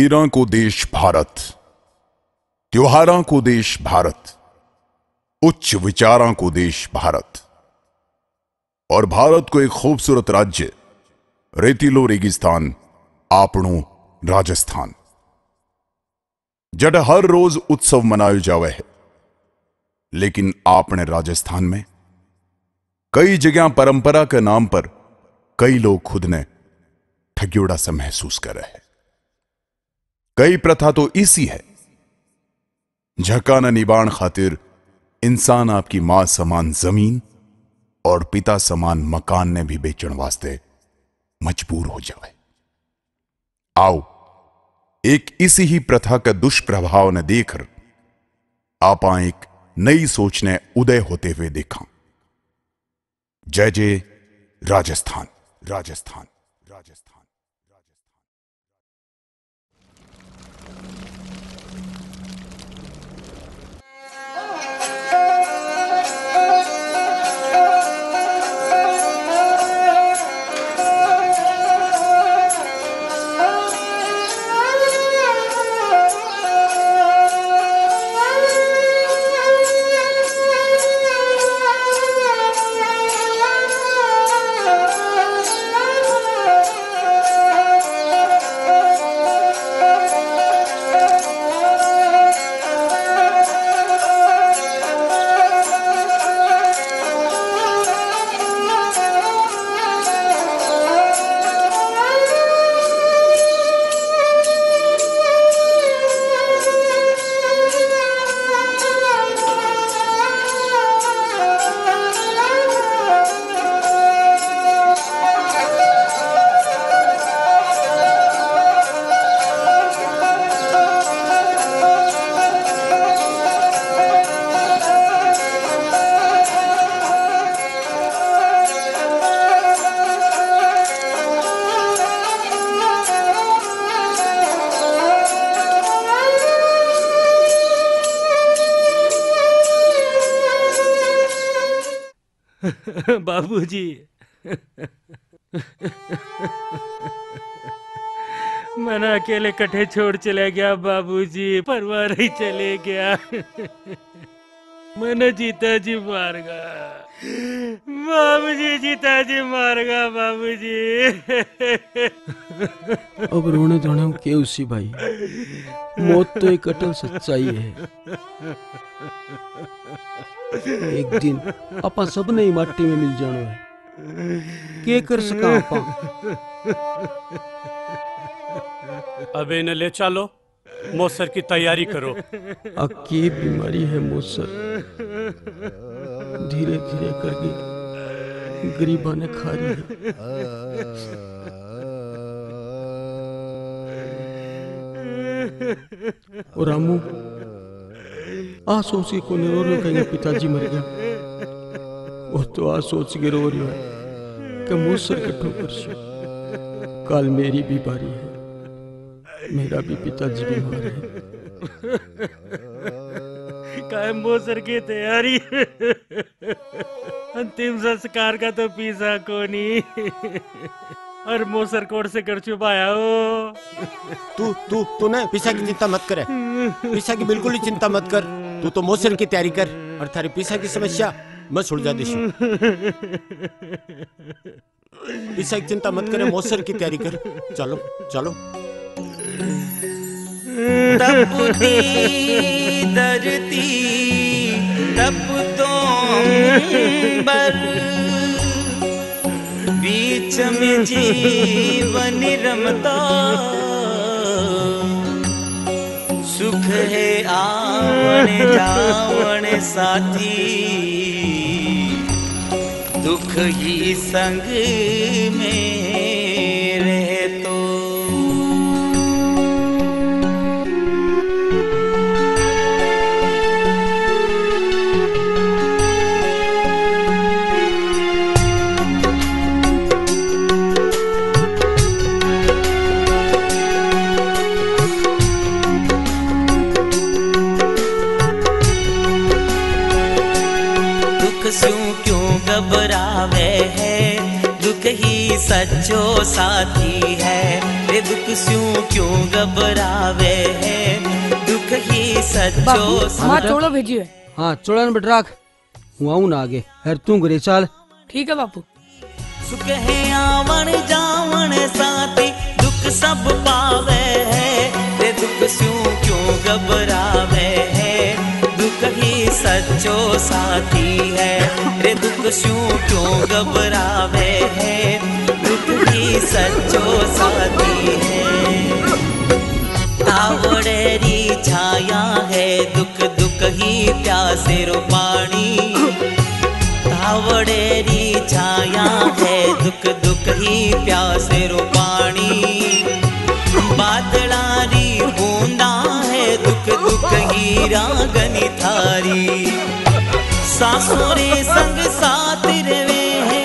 वीरां को देश भारत, त्योहारां को देश भारत, उच्च विचारां को देश भारत। और भारत को एक खूबसूरत राज्य, रेतीलो रेगिस्तान, आपणो राजस्थान, जड हर रोज उत्सव मनायो जावे है। लेकिन आपने राजस्थान में कई जगह परंपरा के नाम पर कई लोग खुद ने ठग्योड़ा सा महसूस कर रहे हैं। कई प्रथा तो इसी है, झकाना निबाण खातिर इंसान आपकी मां समान जमीन और पिता समान मकान ने भी बेचण वास्ते मजबूर हो जाए। आओ एक इसी ही प्रथा का दुष्प्रभाव ने देखकर आपा एक नई सोच ने उदय होते हुए देखा। जय जय राजस्थान, राजस्थान, राजस्थान। बाबूजी, मन अकेले कट्ठे छोड़ चले गया बाबूजी, परिवार ही चले गया। मन जीता जी मार गया बाबूजी, जीता जी मार गया बाबूजी। अब रोने धोने के उसी भाई, मौत तो एक अटल सच्चाई है। एक दिन आपा सबने ही माटी में मिल जाना है। के कर सका आपा? अब इन्हें ले चलो, मौसर की तैयारी करो। अकी बीमारी है मौसर, धीरे धीरे करके गरीबा ने खा रही है। और रामू आ सोच के कोने रो रहे कहीं पिताजी मर गया। वो तो आ सोच के रो रही है कि मौसर कट्ठो करशो, कल मेरी भी बारी है, मेरा भी पिताजी बीमार है। काय मौसर की तैयारी, अंतिम संस्कार का तो पीसा कोनी। और मौसर कोड से कर छुपाया हो। तू ना पिसा की चिंता मत करे, पिसा की बिल्कुल ही चिंता मत कर। तू तो मौसर की तैयारी कर और थारी पिसा की समस्या मैं सुलझा देशू। पिसा की चिंता मत करे, मौसर की तैयारी कर। चलो चलो। तपती धरती तपतो अंबर, बीच में जीवन रमता, सुख है आवन जावन साथी, दुख ही संग में रहे तो। क्यों घबरावे है, दुख ही सच्चो साथी है। रे दुख स्यों क्यों घबरावे है, दुख ही सच्चो बापू माँ चोड़ो भेजी है। हाँ चोड़ा न बटराक हूँ आऊँ ना आगे हर तू घरे चाल। ठीक है बापू। सुख है आवन जावन साथी, दुख सब पावे है, रे दुख स्यों क्यों घबरावे है, दुख ही सच्चो साथी है, रे दुख स्यों क्यों घबरावे है, दुख ही सच्चो साथी है। तावड़ेरी छाया है दुख दुख ही प्यासे रो पानी, तावड़ेरी छाया है दुख दुख ही प्यासे रो पानी, बादलारी बूंदा है दुख दुख ही रागनी थारी, सासुरे संग साथ रवे है,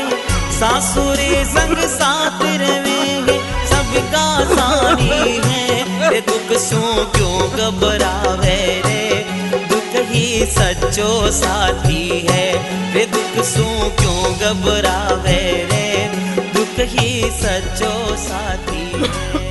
सासुरे संग साथ रवे है, सबका सानी है, रे दुख सो क्यों घबरावे रे, दुख ही सच्चो साथी है, रे दुख सो क्यों घबरावे रे, दुख ही सच्चो साथी है।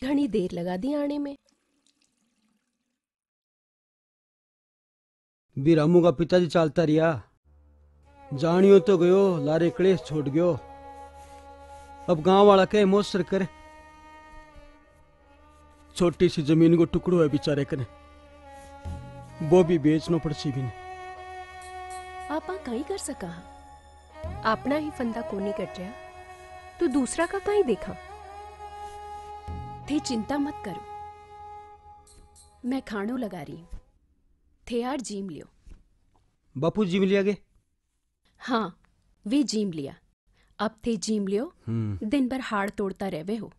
घनी देर लगा दी आने में। भी रामू का पिताजी चालता रिया, जानियो तो गयो लारे कलेश छोड़ गयो, अब गांव वाला कहे मोसर करे, छोटी सी जमीन को टुकड़ो है बेचारे कने, वो भी बेचनो पड़सी भी ने। आपा कहीं कर सका, अपना ही फंदा कोनी कट रहा तो दूसरा का कहीं देखा। थे चिंता मत करो, मैं खाणो लगा रही हूं, थे यार जीम लियो। बापू जीम लिया गे? हाँ वे जीम लिया, अब थे जीम लियो, दिन भर हाड़ तोड़ता रहवे हो।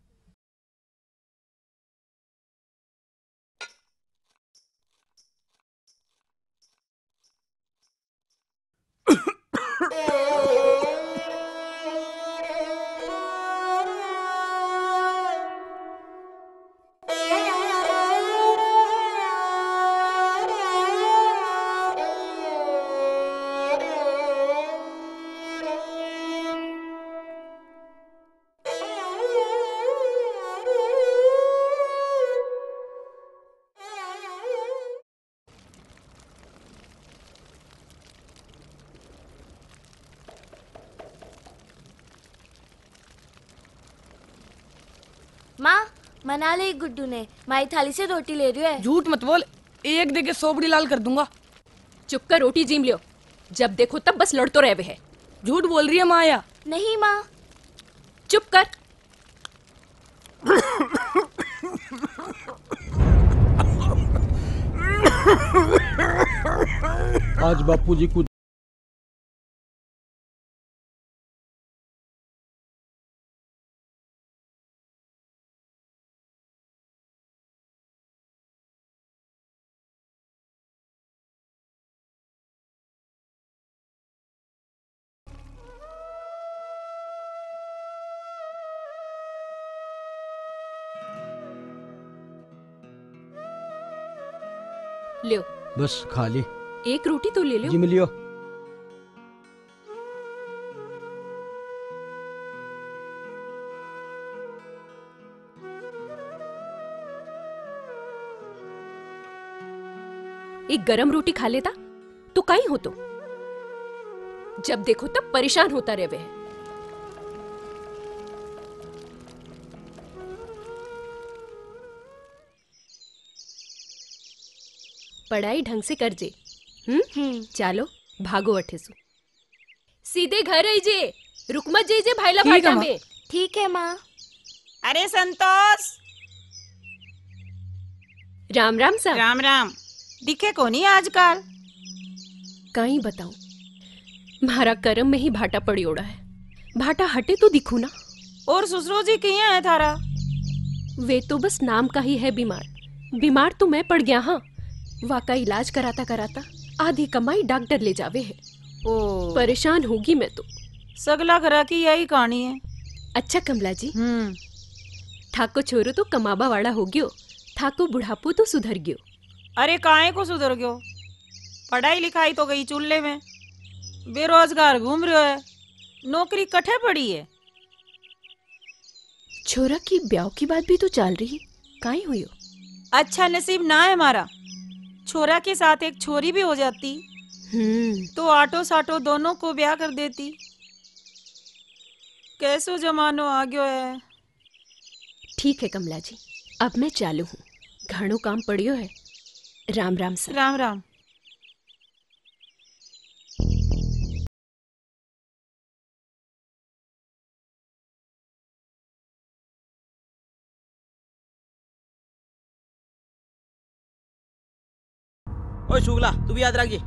माँ मना ले गुड्डू ने, माई थाली से रोटी ले रही है। झूठ मत बोल, एक दे के सोबड़ी लाल कर दूंगा। चुप कर, रोटी जीम लियो, जब देखो तब बस लड़तो रहवे है। झूठ बोल रही है माया। नहीं माँ। चुप कर। आज बापूजी को लियो, बस खा ली, एक रोटी तो ले लो। जी मिलियो। एक गरम रोटी खा लेता तो कहीं हो, तो जब देखो तब परेशान होता रहवे है। पढ़ाई ढंग से कर जे। चालो भागो अठे सु, सीधे घर आई जे, रुक मत जे भाईला फाटा में। ठीक है माँ। अरे संतोष, राम राम सा। राम राम, दिखे को नहीं आजकल। कहीं बताऊं, मारा कर्म में ही भाटा पड़ी ओड़ा है, भाटा हटे तो दिखू ना। और ससुरो जी कहीं है थारा? वे तो बस नाम का ही है बीमार। बीमार तो मैं पड़ गया। हाँ, वाका इलाज कराता कराता आधी कमाई डॉक्टर ले जावे है। ओ परेशान होगी मैं तो। सगला घरा की यही कहानी है। अच्छा कमला जी, ठाको छोरो तो कमाबा वाला हो गयो, ठाको बुढ़ापो तो सुधर गयो। अरे काहे को सुधर गयो? पढ़ाई लिखाई तो गई चूल्हे में, बेरोजगार घूम रहे है, नौकरी कठे पड़ी है। छोरा की ब्याह की बात भी तो चल रही है, काहे हुई हो? अच्छा नसीब ना है हमारा, छोरा के साथ एक छोरी भी हो जाती तो आटो साटो दोनों को ब्याह कर देती। कैसो जमानो आ गयो है। ठीक है कमला जी, अब मैं चालू हूँ, घणो काम पड़ियो है। राम राम सर। राम राम। ओए शुक्ला, तू भी याद रखिए।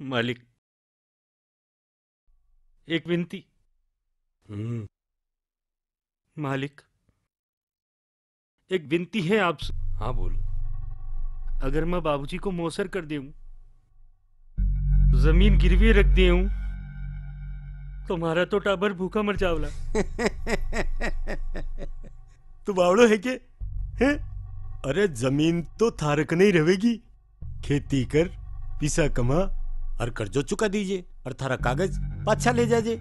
मालिक, एक विनती। मालिक, एक विनती है आपसे। हाँ बोल। अगर मैं बाबूजी को मौसर कर दूं, जमीन गिरवी रख दूं, तुम्हारा तो टाबर भूखा मर जावला। तू बावड़ो है के? है? अरे जमीन तो थारक नहीं रहेगी, खेती कर, पैसा कमा और कर्जो चुका दीजिए और थारा कागज पाछा ले जाजे।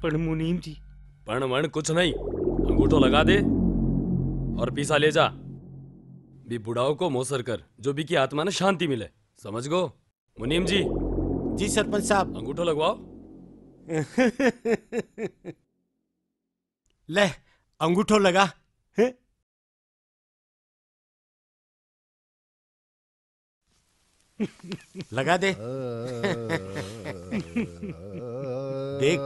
पर मुनीम जी, पण वण कुछ नहीं, अंगूठो लगा दे और पैसा ले जा। भी बुढ़ाओ को मोसर कर, जो भी की आत्मा ने शांति मिले, समझ गो? मुनीम जी। जी सरपंच साहब। अंगूठो लगवाओ। ले अंगूठो लगा। है? लगा दे। देख,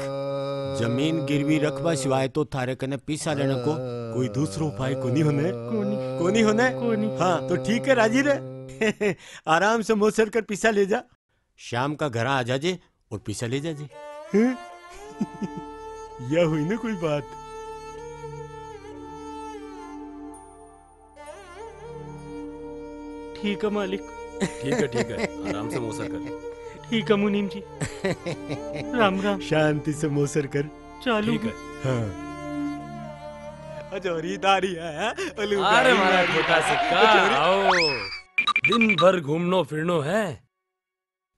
जमीन गिरवी रखवा सिवाय तो थारे कने पैसा लेने को कोई दूसरो उपाय कोनी होने। कोनी होने। हाँ तो ठीक है, राजी रहे। आराम से मोसर कर पैसा ले जा, शाम का घर आ जाजे और पैसा ले जाजे। यह हुई ना कोई बात। ठीक है मालिक। ठीक है, आराम से मोसर कर। ठीक है मुनीम जी। राम राम। शांति से मोसर कर। चालू। ठीक है। हाँ। अजोरी दारी है। अरे मारा छोटा सिक्का, आओ। दिन भर घूमनो फिरनो है।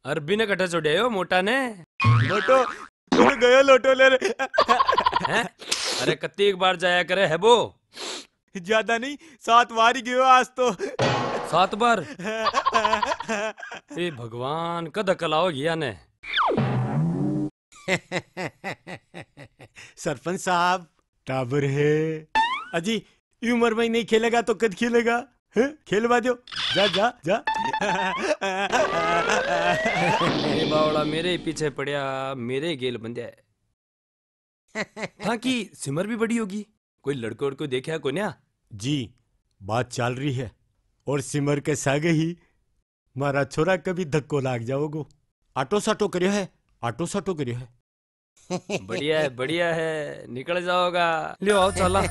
अरबी ने कटा चोड़े हो मोटा ने। लोटो गयो लोटो ले रे। अरे कत्ती एक बार जाया करे है वो। ज्यादा नहीं, 7 बार ही गयो आज तो। 7 बार? हे भगवान, कद अकल आओ गया ने। सरपंच साहब, टाबर है अजी, उम्र में नहीं खेलेगा तो कद खेलेगा? खेलवा दो, जा जा जा। ये बावड़ा मेरे पीछे पड़िया, मेरे गेल बंध्या है। हाँ की सिमर भी बड़ी होगी, कोई लड़को और को देखा को न्या? जी बात चल रही है, और सिमर के सागे ही मारा छोरा कभी धक्को लाग जाओगो। आटो साटो करियो है, आटो साटो करियो है। बढ़िया है, निकल जाओगा। लियो आओ चला।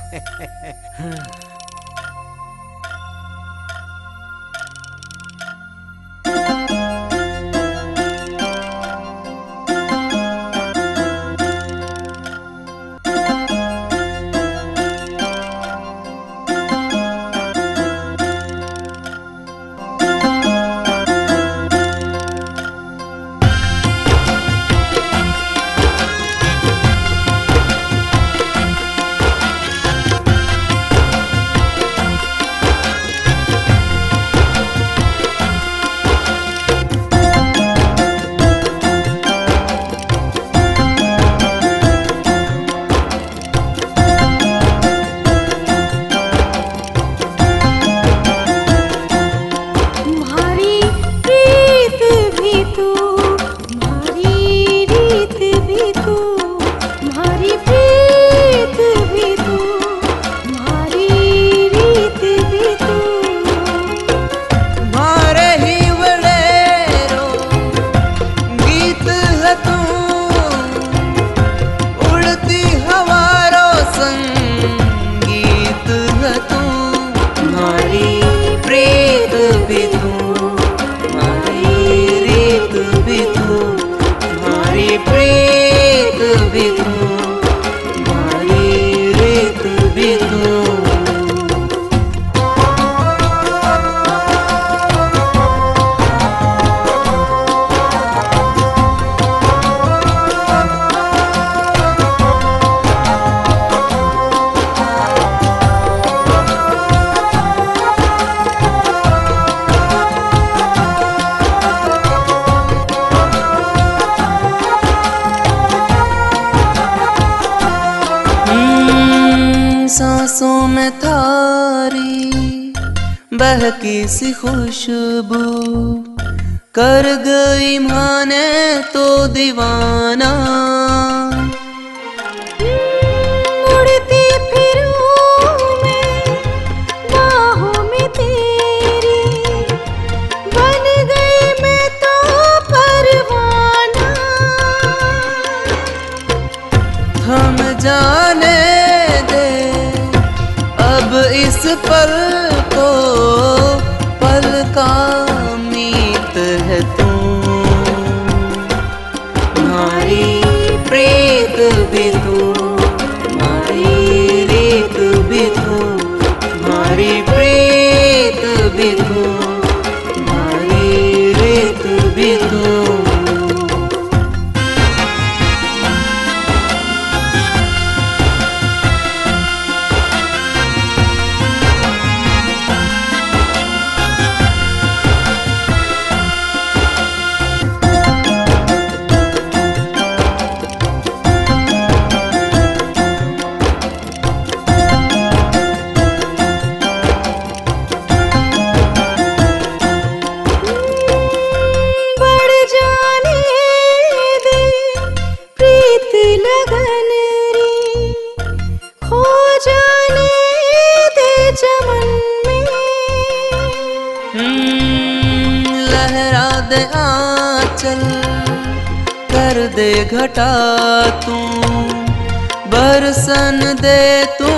महकी सी खुशबू कर गई माने तो दीवाना। उड़ती फिरूं मैं बाहों में तेरी, बन गई मैं तो परवाना। हम जाने दे अब इस पल को, पल का मीत है तू। हमारी प्रीत भी तू, हमारी रीत भी तू, हमारी प्रीत भी तू, हमारी रीत भी तू। लहरा दे आंचल, कर दे घटा तू, बरसन दे तू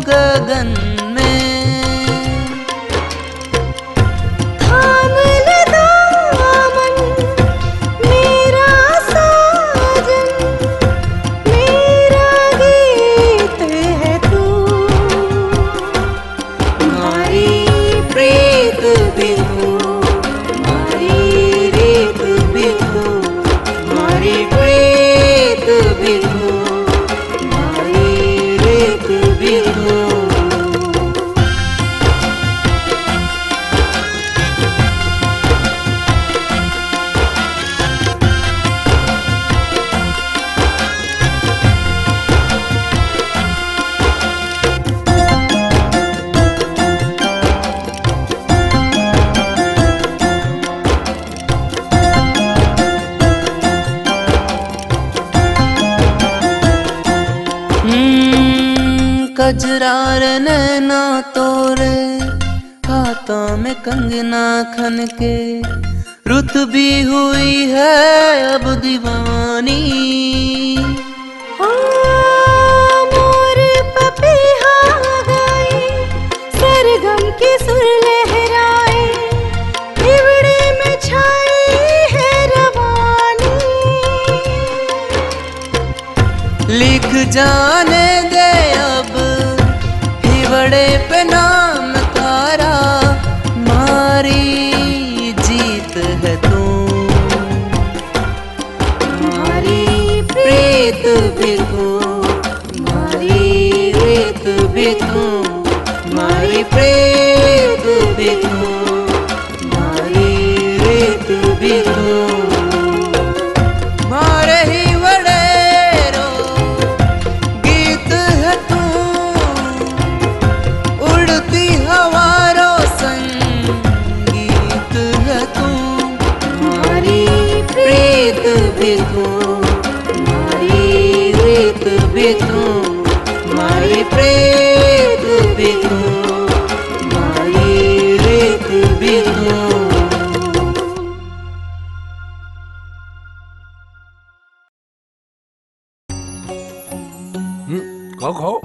गगन में। थाम ले दामन मेरा साजन, मेरा गीत है तू। हमारी प्रीत भी तू, हमारी रीत भी तू, हमारी प्रीत भी तू, हमारी रीत भी तू। कजरार नैना तोरे हाथों में कंगना खन के, रुत भी हुई है अब दीवानी। मोर पपीहा गाए, सरगम की सुर लहराए, हिवड़े में छाई है रवानी। लिख जाने दे अब हिवड़े पे नाम तारा, मारी जीत है तू। हमारी प्रीत भी तू, हमारी रीत भी तू, हमारी प्रीत भी तू, हमारी रीत भी तू। मारे ही वडेरो गीत है तू, उड़ती हवारो संगीत है तू। हमारी प्रीत भी तू, हमारी रीत भी तू, हमारी प्रीत भी तू, हमारी रीत भी तू। खाओ खाओ।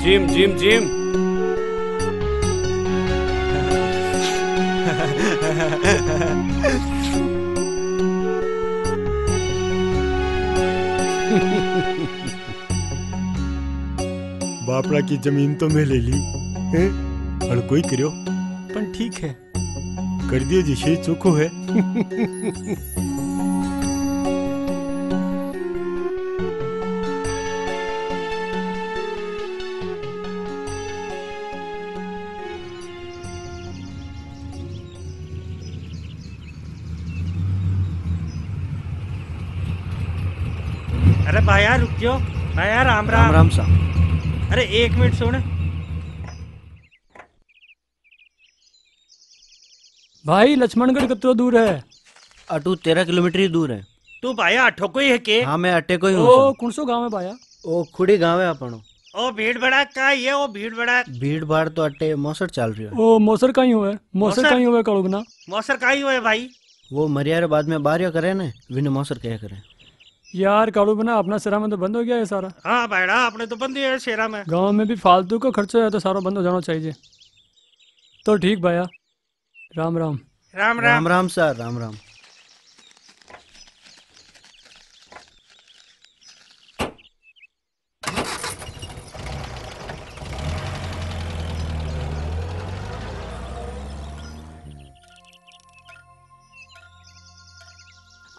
Gym gym gym. बापड़ा की जमीन तो मैं ले ली हैं? और कोई करो पण ठीक है, कर दियो जिसे चोखो है। अरे भाया रुक जाओ, भाया राम राम। राम राम साहब। अरे 1 मिनट सुन। भाई लक्ष्मणगढ़ कितना दूर है? अटू 13 किलोमीटर ही दूर है। तू भाया अठो को ही है के? हाँ मैं अटे को ही हूँ। ओ कौन सो गांव है भाया? ओ खुड़ी गाँव है अपनो। ओ भीड़ भड़ा का ये ओ भीड़ भड़ा? भीड़ भाड़ तो अटे मौसर चल रही है। ओ मौसर कहीं हुआ है? मौसर कहीं हुआ है कड़ुगना? मौसर का ही हुआ है भाई। वो मरियारे बाद में बारिया करे ने विने मौसर क्या करे। यार काड़ू बना अपना सिरा में तो बंद हो गया है सारा। हाँ भाईड़ा आपने तो बंद है शेरा में। गांव में भी फालतू का खर्चा है तो सारा बंद हो जाना चाहिए। तो ठीक भैया, राम राम। राम राम राम सर, राम राम।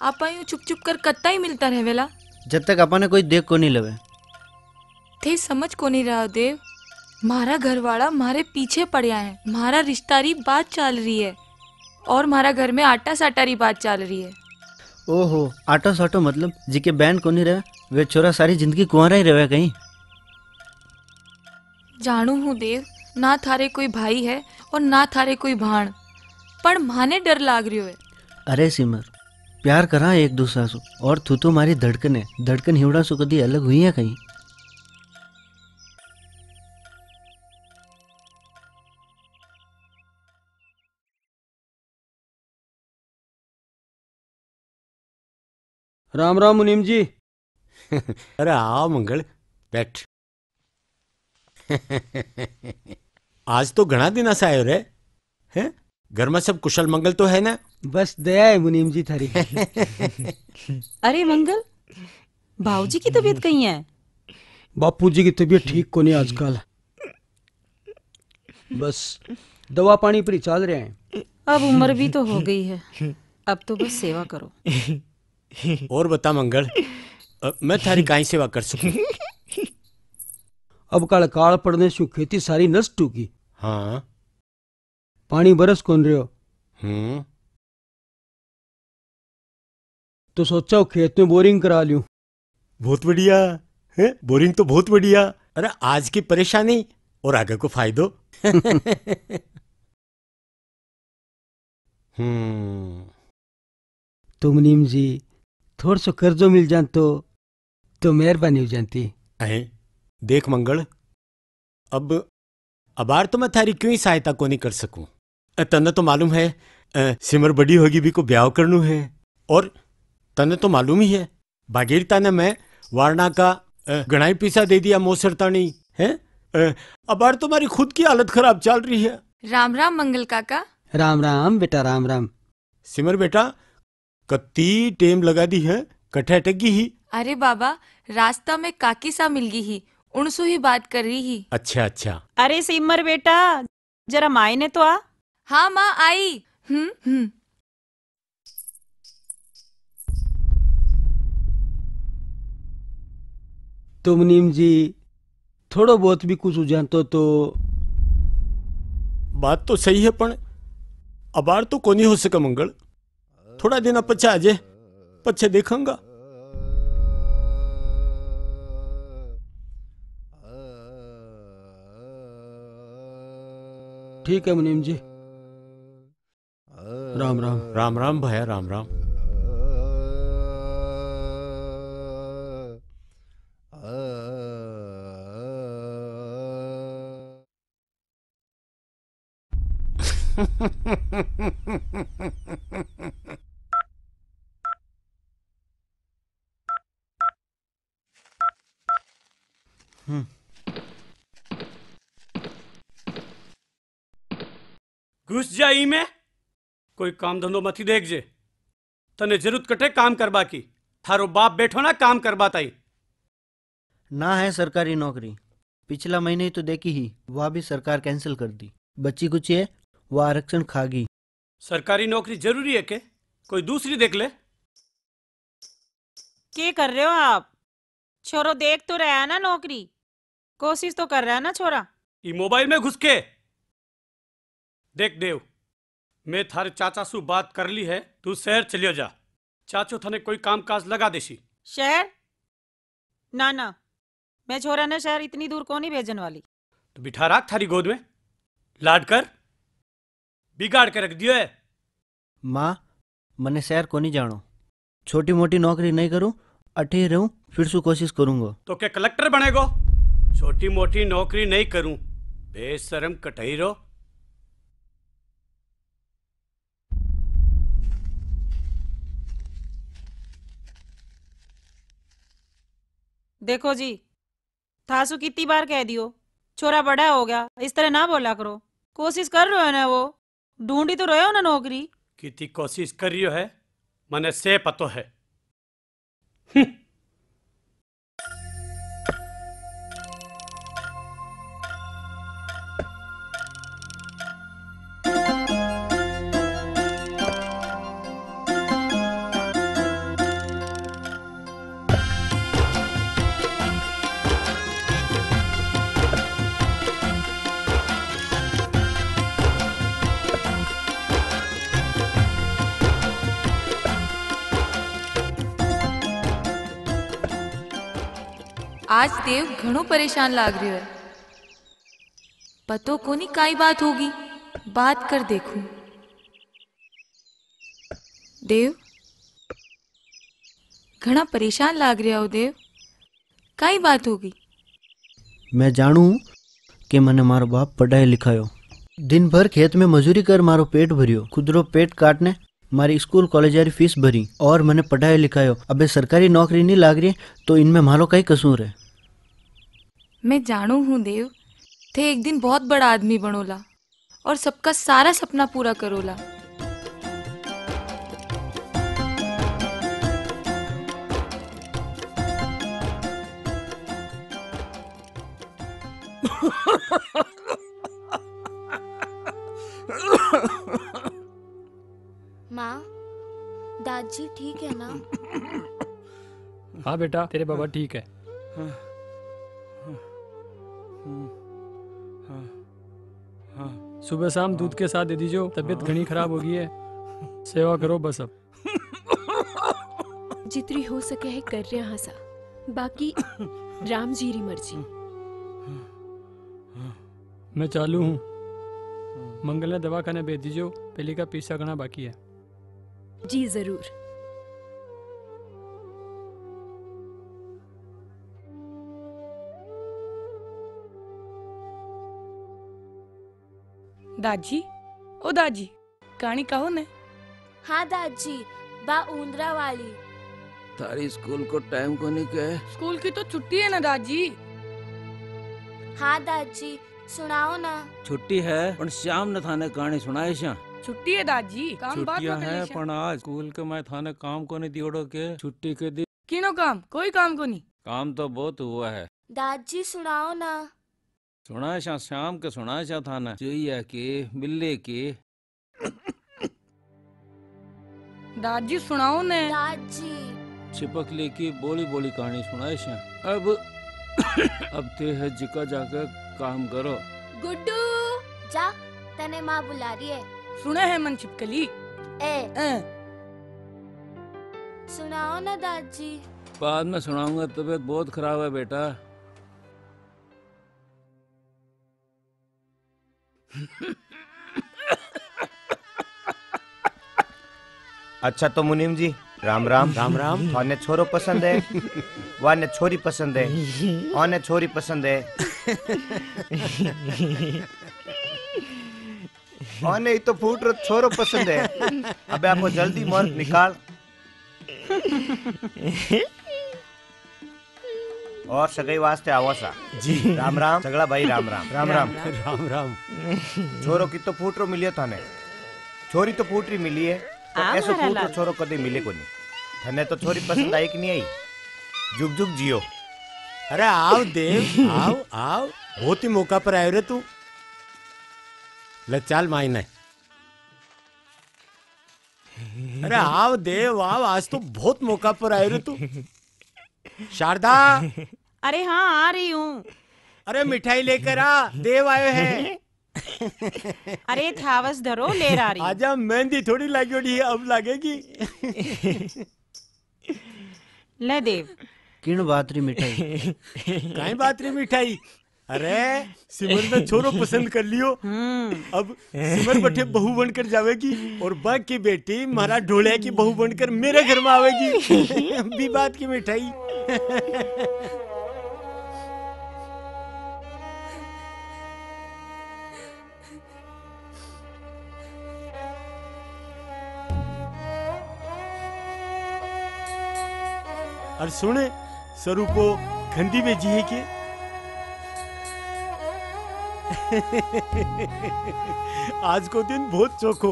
आपा यूं चुप चुप कर कत्ता ही मिलता रहेवेला। जब तक अपने कोई देख को नहीं लवे। थे समझ को नहीं रहा देव। मारा घरवाला मारे पीछे पड़िया है। मारा रिश्तारी बात चल रही है और मारा घर में आटा साटारी बात चल रही है। ओहो आटो साटो मतलब जिके बैंड को नहीं रहे वे छोरा सारी जिंदगी कुंवारा ही रहे कहीं। जानू हूँ देव, ना थारे कोई भाई है और ना थारे कोई भाण, पर माने डर लाग रही है। अरे सिमर प्यार करा एक दूसरा से और तू तो मारी धड़कन हिवड़ा सो कदी अलग हुई है कहीं। राम राम मुनीम जी। अरे आओ मंगल बैठ। आज तो घना दिन से आयो रे हैं? घर में सब कुशल मंगल तो है ना? बस दया है मुनीम जी थारी। अरे मंगल, भाऊजी की तबीयत कहीं है? बापू जी की तबीयत ठीक को नहीं आजकल, बस दवा पानी पर ही चल रहे हैं। अब उम्र भी तो हो गई है, अब तो बस सेवा करो। और बता मंगल, मैं थारी काई सेवा कर सकूं? अब काल काल पड़ने से खेती सारी नष्ट होगी। हाँ पानी बरस कौन रहे हो? तो सोचा खेत में बोरिंग करा लूं। बहुत बढ़िया है, बोरिंग तो बहुत बढ़िया। अरे आज की परेशानी और आगे को फायदो। तो मुनीम जी थोड़ा सा कर्जो मिल जान तो मेहरबानी हो जाती। देख मंगल, अब अबार तो मैं थारी क्यों ही सहायता को नहीं कर सकूं। तन्ने तो मालूम है सिमर बड़ी होगी भी को ब्याह करनू है, और तन्ने तो मालूम ही है भागीरता ने मैं वारणा का गणाई पीसा दे दिया मोसरतानी है। अबार तो हमारी खुद की हालत खराब चल रही है। राम राम मंगल काका। राम राम बेटा, राम राम। सिमर बेटा कत्ती टेम लगा दी है, कट्ठे अटक गई ही। अरे बाबा रास्ता में काकी सा मिल गई ही, उनसु ही बात कर रही ही। अच्छा अच्छा। अरे सिमर बेटा जरा मायने तो आ। हाँ माँ आई। तो मुनीम जी थोड़ा बहुत भी कुछ हो जातो तो। बात तो सही है पण अबार तो कोनी हो सके मंगल। थोड़ा दिन पछे आजे, पछे देखूंगा। ठीक है मुनीम जी। राम राम। राम राम भैया, राम राम। घुस जाई में कोई काम धंधो मथी देख जे। तने जरूरत कटे काम करबा की। थारो बाप बैठो ना काम करबाताई। ना है सरकारी नौकरी, पिछला महीने ही तो देखी ही, वह भी सरकार कैंसिल कर दी। बच्ची कुछ है वह आरक्षण खागी। सरकारी नौकरी जरूरी है के? कोई दूसरी देख ले। क्या कर रहे हो आप? छोरो देख तो रहा है ना नौकरी, कोशिश तो कर रहा है ना छोरा। ये मोबाइल में घुस के देख देव, मैं थारे चाचा से बात कर ली है, तू शहर चलियो जा। चाचो थाने कोई काम काज लगा देसी। शहर? ना ना, मैं छोरा ने शहर इतनी दूर को नहीं भेजन वाली। तो बिठा रख थारी गोद में, लाड कर, बिगाड़ के रख दियो है। माँ मने शहर को नहीं जानो, छोटी मोटी नौकरी नहीं करूं, अठे ही रहूं, फिर से कोशिश करूंगा। तो क्या कलेक्टर बनेगो? छोटी मोटी नौकरी नहीं करूं, बेशरम कटई रो। देखो जी, थासु कितनी बार कह दियो, छोरा बड़ा हो गया, इस तरह ना बोला करो। कोशिश कर रहे हो ना, वो ढूंढी तो रहे हो ना नौकरी। कितनी कोशिश कर रही है, मने से पतो है। आज देव घणो परेशान लाग रही है। पतो कोनी काई बात होगी, बात कर देखूं। देव घणा परेशान लाग रहा हो देव, काई बात होगी? मैं जानू कि मने मारो बाप पढ़ाई लिखायो, दिन भर खेत में मजूरी कर मारो पेट भरियो, खुदरो पेट काटने मारी स्कूल कॉलेज यारी फीस भरी और मैंने पढ़ाई लिखायो। अबे सरकारी नौकरी नहीं लाग रही तो इनमें मारो कई कसूर है। मैं जानू हूँ देव, थे एक दिन बहुत बड़ा आदमी बनोला और सबका सारा सपना पूरा करोला। माँ, दादी ठीक है ना? हाँ बेटा, तेरे बाबा ठीक है। सुबह शाम दूध के साथ दे दीजिए, तबीयत घनी खराब हो गई है, सेवा करो बस। अब जितनी हो सके है कर रहे हाँ सा, बाकी राम जी री मर्जी। मैं चालू हूँ, मंगल ने दवा खाने भेज दीजिए, पहले का पीसा करना बाकी है। जी जरूर। दादी, ओ दादी, कहानी कहो ने। हाँ दादी, बा ऊंदरा वाली। तारी स्कूल को टाइम को नहीं कहे? स्कूल की तो छुट्टी है ना दादी। हाँ दादी, सुनाओ ना। छुट्टी है पर शाम न थाने कहानी सुनाए श्या। छुट्टी है दादी, काम बात छुट्टियां में है कर पर आज स्कूल के मैं थाने काम को नहीं दियोड़ो के छुट्टी के दिन। किनो काम? कोई काम को नहीं। काम तो बहुत हुआ है। दादी सुनाओ ना। सुनाए श्या, शाम के सुनाए श्या थाने। चुईया के, बिल्ली के। दादी सुनाओ ने। दादी। छिपकली की बोली बोली कहानी सुनाए श्या। अब ते है जिका जाकर काम करो। गुड्डू, जा, तने माँ बुला रही है। सुने है मन छिपकली? सुनाओ ना दादी। बाद में सुनाऊंगा, तबीयत बहुत खराब है बेटा। अच्छा तो मुनीम जी, राम राम। राम राम। थाने छोरो पसंद है, वाने छोरी पसंद है, आने छोरी पसंद है। आने ही तो फूट रो छोरो पसंद है। अबे आपको जल्दी मार्क निकाल। और सगाई वास्ते आवा सा। जी राम राम। सगला भाई राम राम। राम राम। राम राम। छोरो की तो फूट रो मिलियो थाने, छोरी तो फूट री मिली है, तो ऐसो फूट रो छोरो कदे मिले को नहीं। थाने तो छोरी पसंद आई कि नहीं आई? जुग जुग जियो। अरे आओ देव, आओ आओ, बहुत ही मौका पर आयो रे तू। ले चाल मायने। अरे आओ देव आओ, आज तो बहुत मौका पर आयो रे तू। शारदा। अरे हाँ आ रही हूँ। अरे मिठाई लेकर आ, देव आयो है। अरे थावस धरो, ले आ रही। आजा, मेहंदी थोड़ी लगी है, अब लगेगी। ले देव, किन बात री मिठाई? काई बात री मिठाई? अरे सिमर ने छोरो पसंद कर लियो। अब सिमर बटे बहू बनकर जावेगी और बाग की बेटी महाराज ढोलिया की बहू बनकर मेरे घर में आवेगी। भी बात की मिठाई। और सुने सरू को खंडी में जी के आज को दिन बहुत चोखो।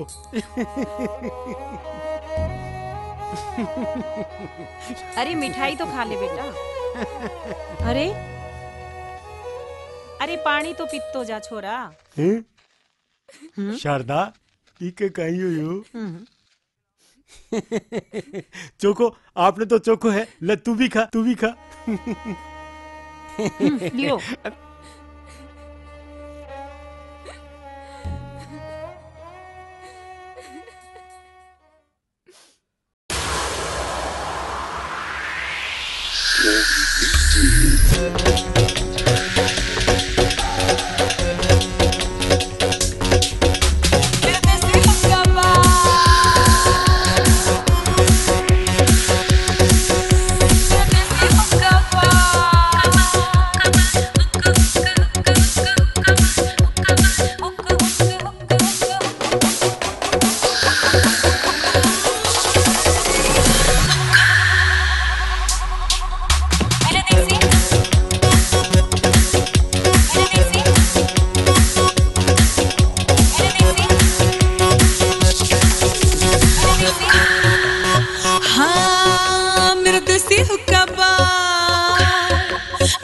अरे मिठाई तो खा ले बेटा। अरे अरे पानी तो पीतो जा छोरा। शारदा ठीक कहीं हो चोको आपने तो चोको है। ले तू भी खा, तू भी खा। लियो।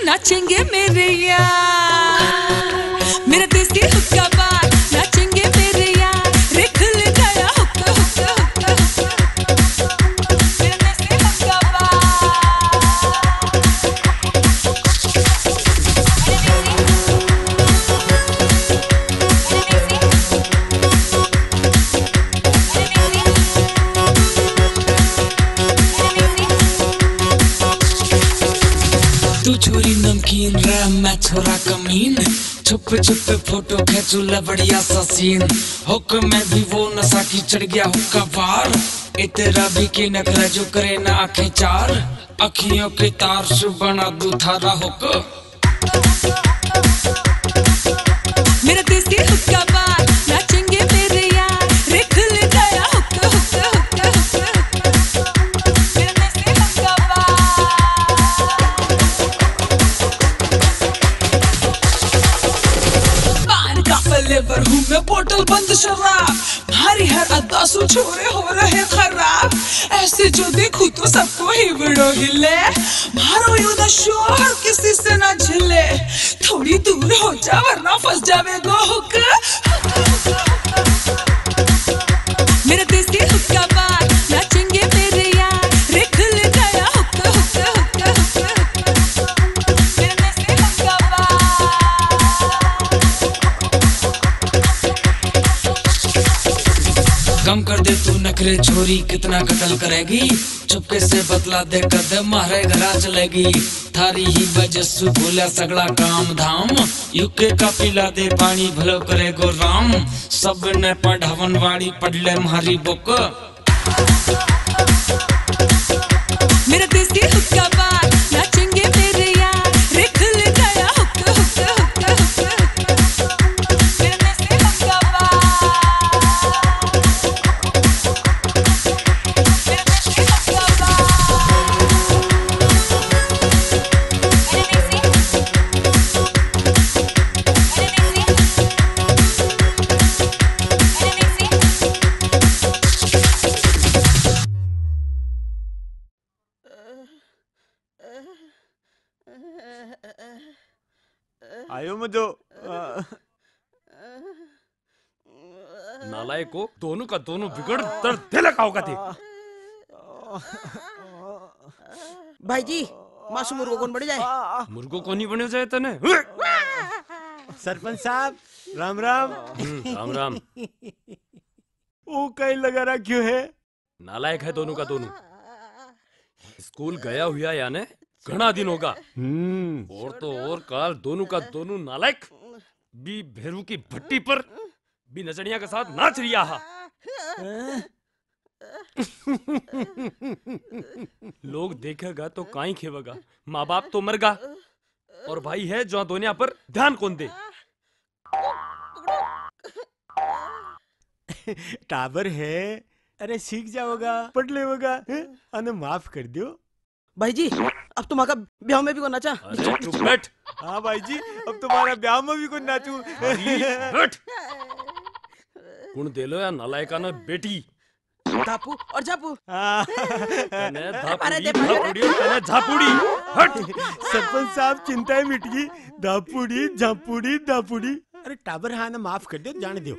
नाचेंगे मेरे यार, मेरा देसी हुक्का बार, नाचेंगे मेरे यार, रे खुल गया हुक्का हुक्का हुक्का हुक्का, मेरा देसी हुक्का तू छोरी नमकीन रहा मैं छोरा कमीन, छुप छुप फोटो खींचू ले बढ़िया सा सीन, हुक में भी वो नशा की चढ़ गया हुक्का बार, इतना भी की नखरा जो करे ना आंखें चार, अखियों के तार से बना दू थारा हुक। मेरा देसी हुक्का बार, नाचेंगे मेरे यार, रे खुल गया हुक्का हुक्का हुक्का हुक्का, मेरा देसी हुक्का फ्लेवर हूँ मैं बोतल बंद शराब, भारी हर अदा सो छोरे हो रहे खराब, ऐसे जो देखूं तो सबको ही बड़ो हिले, मारो युद्ध शोर किसी से ना झिले, थोड़ी दूर हो जा वरना फंस जावे गो हुक। मेरा देसी हुक्का बार, नाचेंगे मेरे यार, रे खुल गया हुक्का हुक्का हुक्का हुक्का, मेरा देसी हुक्का कम कर दे तू नखरे छोरी कितना कत्ल करेगी, चुपके से बतला दे कदम मारे घरा चलेगी, थारी ही वजह से भूला सगड़ा काम धाम, यूके का पिला दे पानी भलो करे गो राम, सब ने पढ़ावन वाली पढ़ ले मारी बुक। मेरा देसी हुक्का बार, नाचेंगे मेरे यार, रे खुल गया हुक्का हुक्का हुक्का हुक्का, मेरा देसी हुक्का आयो मजो। नालायक को दोनों का दोनों बिगड़ दर्द दे लगाओ का थे। भाई जी मासू मुर्गो कौन बढ़ जाए? मुर्गो कौन ही बने जाए तने? सरपंच साहब राम राम। राम राम। वो कहीं लगा रहा क्यों है? नालायक है दोनों का दोनों। स्कूल गया हुआ याने घना दिन होगा। और तो और काल दोनों का दोनों नालायक बी भेरू की भट्टी पर बी नचनिया के साथ नाच रिया हा। लोग देखेगा तो काई खेवेगा, माँ बाप तो मरगा, और भाई है जो दुनिया पर ध्यान कौन दे। टाबर है, अरे सीख जाओगा, पढ़ लेगा, अने माफ कर दियो। भाई जी अब तुम्हारा ब्याह में भी को नाचा। अरे चुप बैठ। हाँ भाई जी अब तुम्हारा ब्याह में भी को नाचू। बैठ। कुण दे लो या नालायका ना बेटी। धापू और झापू। कने धापुड़ी कने झापुड़ी। हट। सरपंच साहब चिंता मिट गई। धापुड़ी झापुड़ी धापुड़ी। अरे टाबर हाँ ना माफ कर दियो, जाने दियो।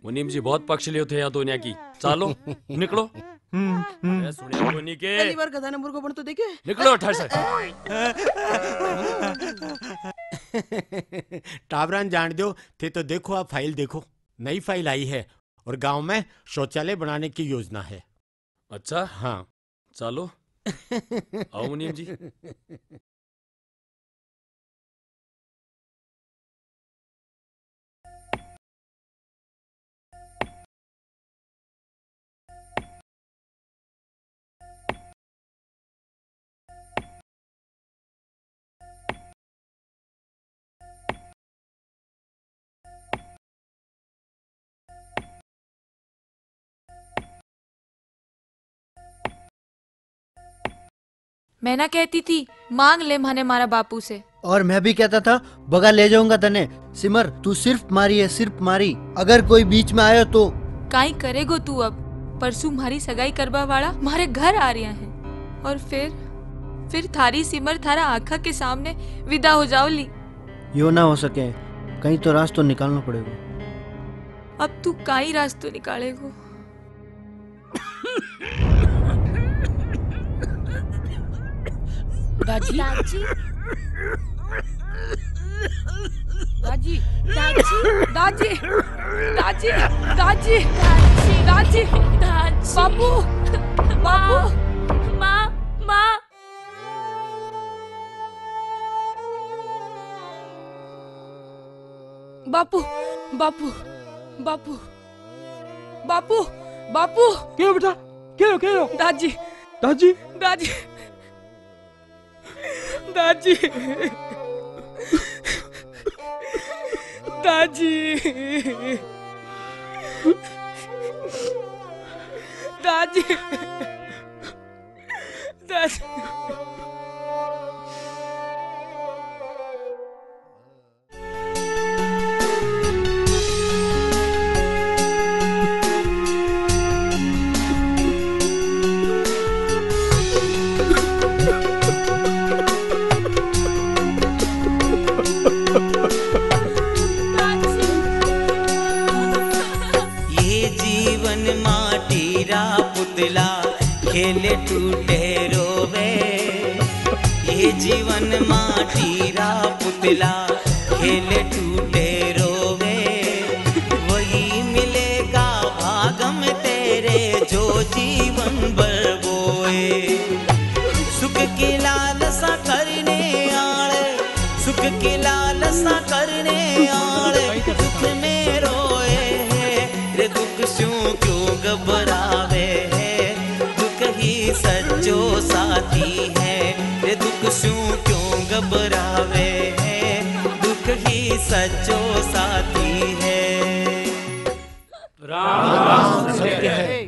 मुनीम जी बहुत पक्ष लियो थे यहाँ दुनिया की। चलो निकलो। सुनिया कोनी के। पहली बार गधा ने मुर्गो बन तो देखे। निकलो ठहर से। टाबरान जान दो थे तो देखो आप फाइल देखो, नई फाइल आई है और गांव में शौचालय बनाने की योजना है। अच्छा हाँ चलो आओ मुनीम जी। मैं ना कहती थी मांग ले माने मारा बापू से। और मैं भी कहता था बगा ले जाऊंगा तने। सिमर तू सिर्फ मारी है, सिर्फ मारी। अगर कोई बीच में आयो तो काई करेगो तू अब। परसों मारी सगाई करवा वाला मारे घर आ रहा है और फिर थारी सिमर थारा आँखा के सामने विदा हो जाओ ली। यो ना हो सके, कहीं तो रास्ता निकालना पड़ेगा। अब तू काई रास्ता निकालेगो। दादी दादी दादी दादी दादी दादी दादी बापू बापू माँ माँ बापू बापू बापू बापू बापू क्या बेटा क्या दादी दादी दादी दादी दादी दादी दादी खेले टूटे रोवे, ये जीवन माटीरा पुतला खेले टूटे रोवे। वही मिलेगा भाग में तेरे जो जीवन भर बोए। सुख की लालसा करने आड़े, सुख की लालसा करने आड़े, दुख में रोए रे दुख स्यों क्यों घबरावे। सच्चो साथी है रे दुख स्यों क्यों घबरावे है, दुख ही सच्चो साथी है। राम सत्य है।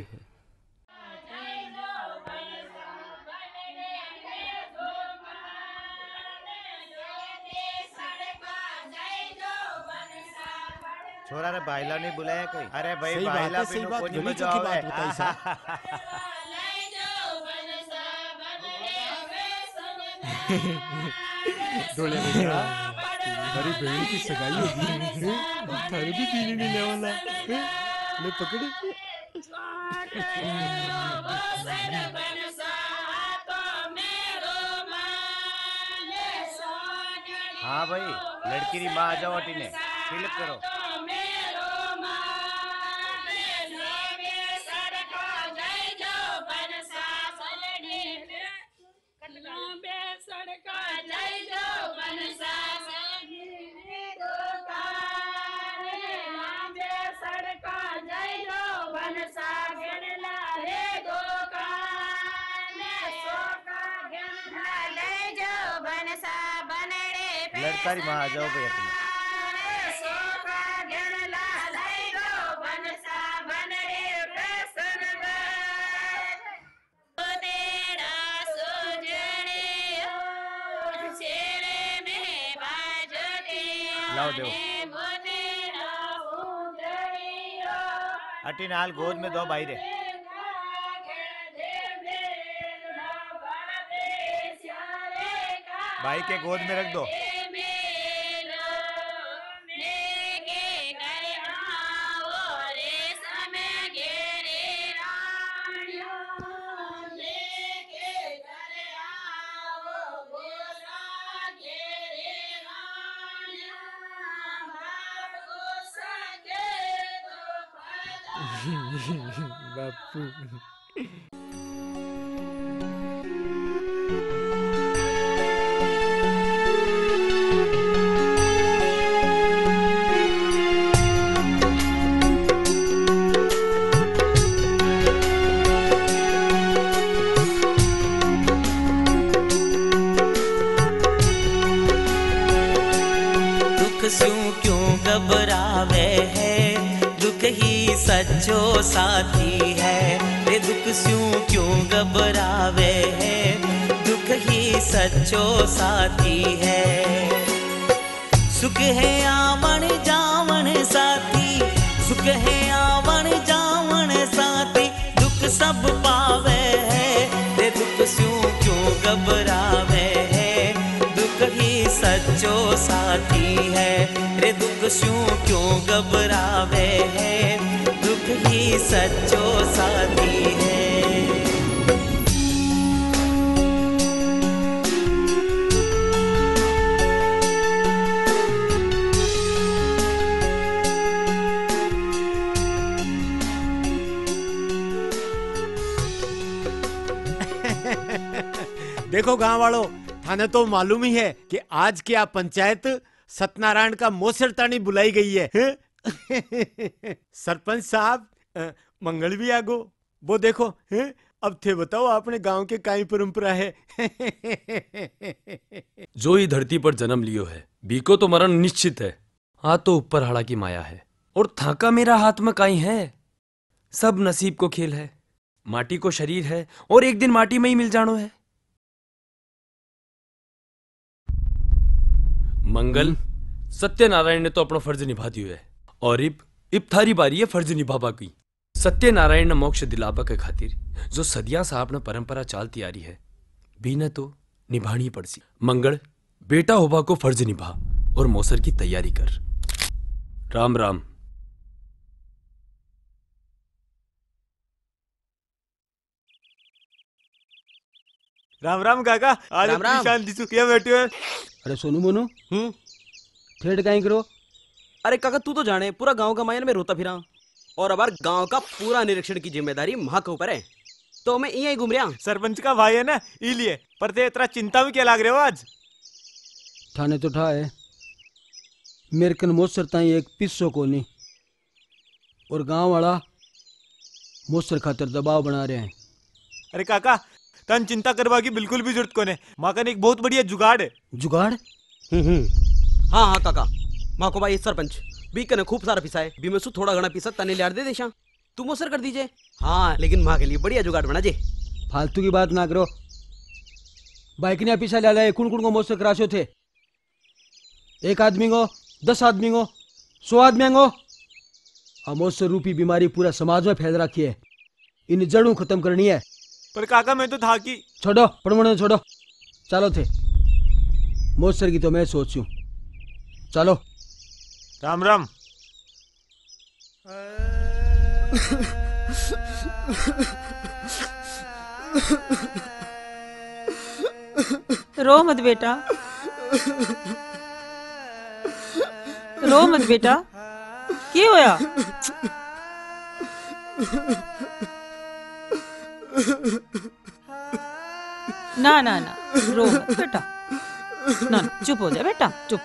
छोरा रे भाईला नहीं बुलाया कोई। अरे भाई सही भाईला बात है, सही बात, बड़ी चौकी बात बताई साहब। डोले बेटा हमारी बहन की सगाई होगी, थारे भी पीने नहीं ले वाला। ले पकड़े। हाँ भाई लड़की री माँ आ जाओ अटीने तिलक करो। तारी माँ आ जाओ भैया तुम्हें। लाओ दो। अटी नाल गोद में दो भाई रे। भाई के गोद में रख दो। बापू दुख स्यों क्यों घबरावे है, दुख ही सच्चो साथी है रे। दुख स्यों क्यों घबरावे है, दुख ही सच्चो साथी है। सुख है आवन जावन साथी, सुख है आवन जावन साथी, दुख सब पावे है रे। दुख स्यों क्यों घबरावे है, दुख ही सच्चो साथी है रे। दुख स्यों क्यों घबरावे है, दुख ही सच्चो साथी है। देखो गांव वालों, थाने तो मालूम ही है कि आज क्या पंचायत सत्यनारायण का मोसरतानी बुलाई गई है। सरपंच साहब मंगल भी आगो। वो देखो अब थे बताओ आपने गांव के काई परंपरा है। जो ही धरती पर जन्म लियो है, बीको तो मरण निश्चित है। हाँ तो ऊपर हाड़ा की माया है, और थाका मेरा हाथ में काई है। सब नसीब को खेल है। माटी को शरीर है, और एक दिन माटी में ही मिल जानो है। मंगल, सत्यनारायण ने तो अपना फर्ज निभा दियो है, और इब थारी बारी है फर्ज निभाबा की। सत्यनारायण ने मोक्ष दिलाबा के खातिर जो सदियां से आपने परंपरा चाल तैयारी है, भी न तो निभानी पड़सी। मंगल, बेटा होबा को फर्ज निभा और मौसर की तैयारी कर। राम राम। राम राम काका, आज राम राम। शांति से क्या बैठे हो? अरे सोनू मोनू ठेठ कहीं करो। अरे काका तू तो जाने पूरा गांव का मायन में रोता फिरा, और अब गांव का पूरा निरीक्षण की जिम्मेदारी माँ के ऊपर है, तो मैं यहीं घूम रहा। सरपंच का भाई है ना, इसलिए। पर ते इतना चिंता में क्या लाग रहे हो आज? थाने तो ठा है मेरे कन मोसर ताई एक पिस्सो को नहीं, और गांव वाला मोसर खातर दबाव बना रहे हैं। अरे काका, तन चिंता करवा की बिल्कुल भी जरूरत कोने। माँ का एक बहुत बढ़िया जुगाड़ है। जुगाड़? हाँ हाँ काका, माँ को भाई सरपंच भी कने खूब सारा पिसा है, भी मैं सु थोड़ा घना पिसा तने लियार दे देशा, तू मोसर कर दीजिए। हाँ लेकिन माँ के लिए बढ़िया जुगाड़ बना जे। फालतू की बात ना करो। बाइक ने पीछा ले लाए कुण कुण को मोसर कराशो थे। एक आदमी को, 10 आदमी को, 100 आदमी को। मोसर रूपी बीमारी पूरा समाज में फैल रखी है, इन जड़ों खत्म करनी है। पर काका मैं तो था कि छोड़ो पड़मोने छोड़ो, चलो थे। मोसर की तो मैं सोचूं। चलो। राम राम। रो मत बेटा, रो मत बेटा। की होया? ना ना ना रो मत बेटा, ना ना चुप हो जा बेटा, चुप।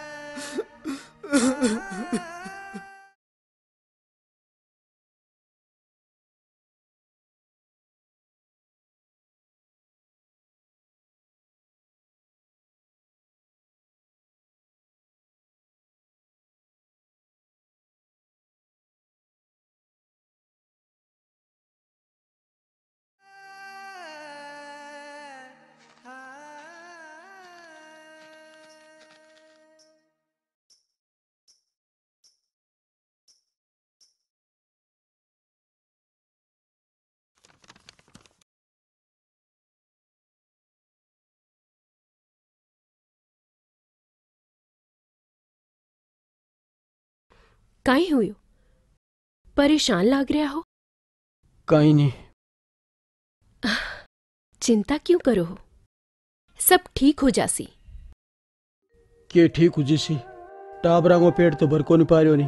काई हुयो? परेशान लाग रहा हो? कहीं नहीं। चिंता क्यों करो हो? सब ठीक हो जासी। के ठीक हो जिसी टाबरा को पेट तो भर को नहीं पा रही नहीं,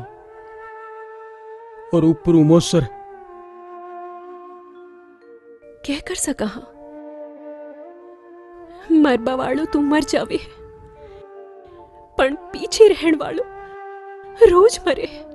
और ऊपर मोसर कह कर सका हाँ मरबा वालों तुम मर जावे, पण पीछे रहन वालों रोज मरे।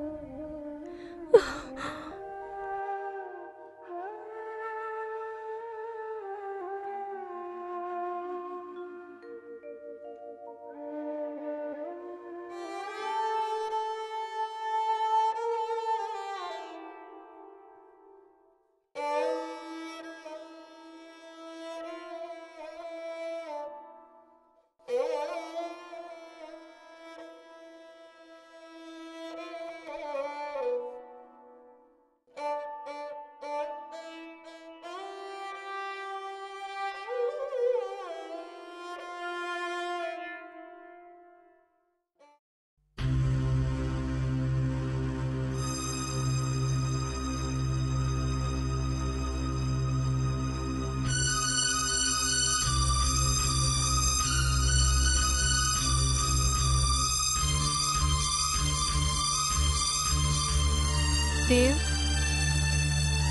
देव,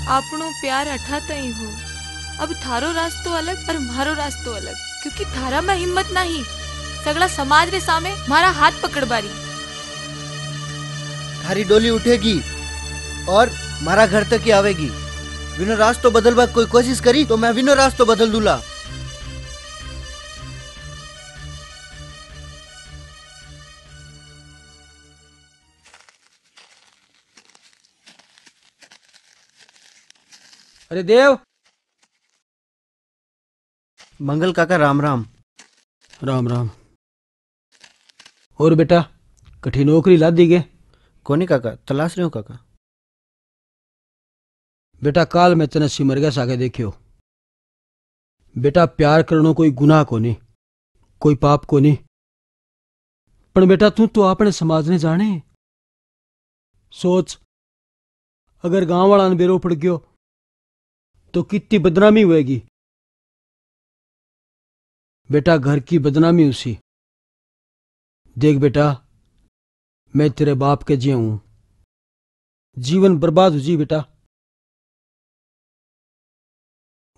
आपनो प्यार अठाता ही हो। अब थारो रास्तो अलग और मारो रास्तो अलग, क्योंकि थारा में हिम्मत नहीं। सगला समाज रे सामे मारा हाथ पकड़ बारी। थारी डोली उठेगी और मारा घर तक ही आवेगी। विनो रास्तो बदलवा कोई कोशिश करी तो मैं विनो रास्तो बदल दूला। अरे देव। मंगल काका राम राम। राम राम। और बेटा कठी नौकरी ला दी गए? कोनी काका, तलाश रहे हो काका। बेटा काल मैं तने सिमरगा सागे देखियो। बेटा प्यार करनो कोई गुनाह कोनी, कोई पाप कोनी, पण बेटा तू तो अपने समाज ने जाने। सोच अगर गांव वाला ने बेरो पड़ गयो तो कितनी बदनामी होएगी। बेटा घर की बदनामी उसी। देख बेटा मैं तेरे बाप के जिया हूं, जीवन बर्बाद हो जी बेटा।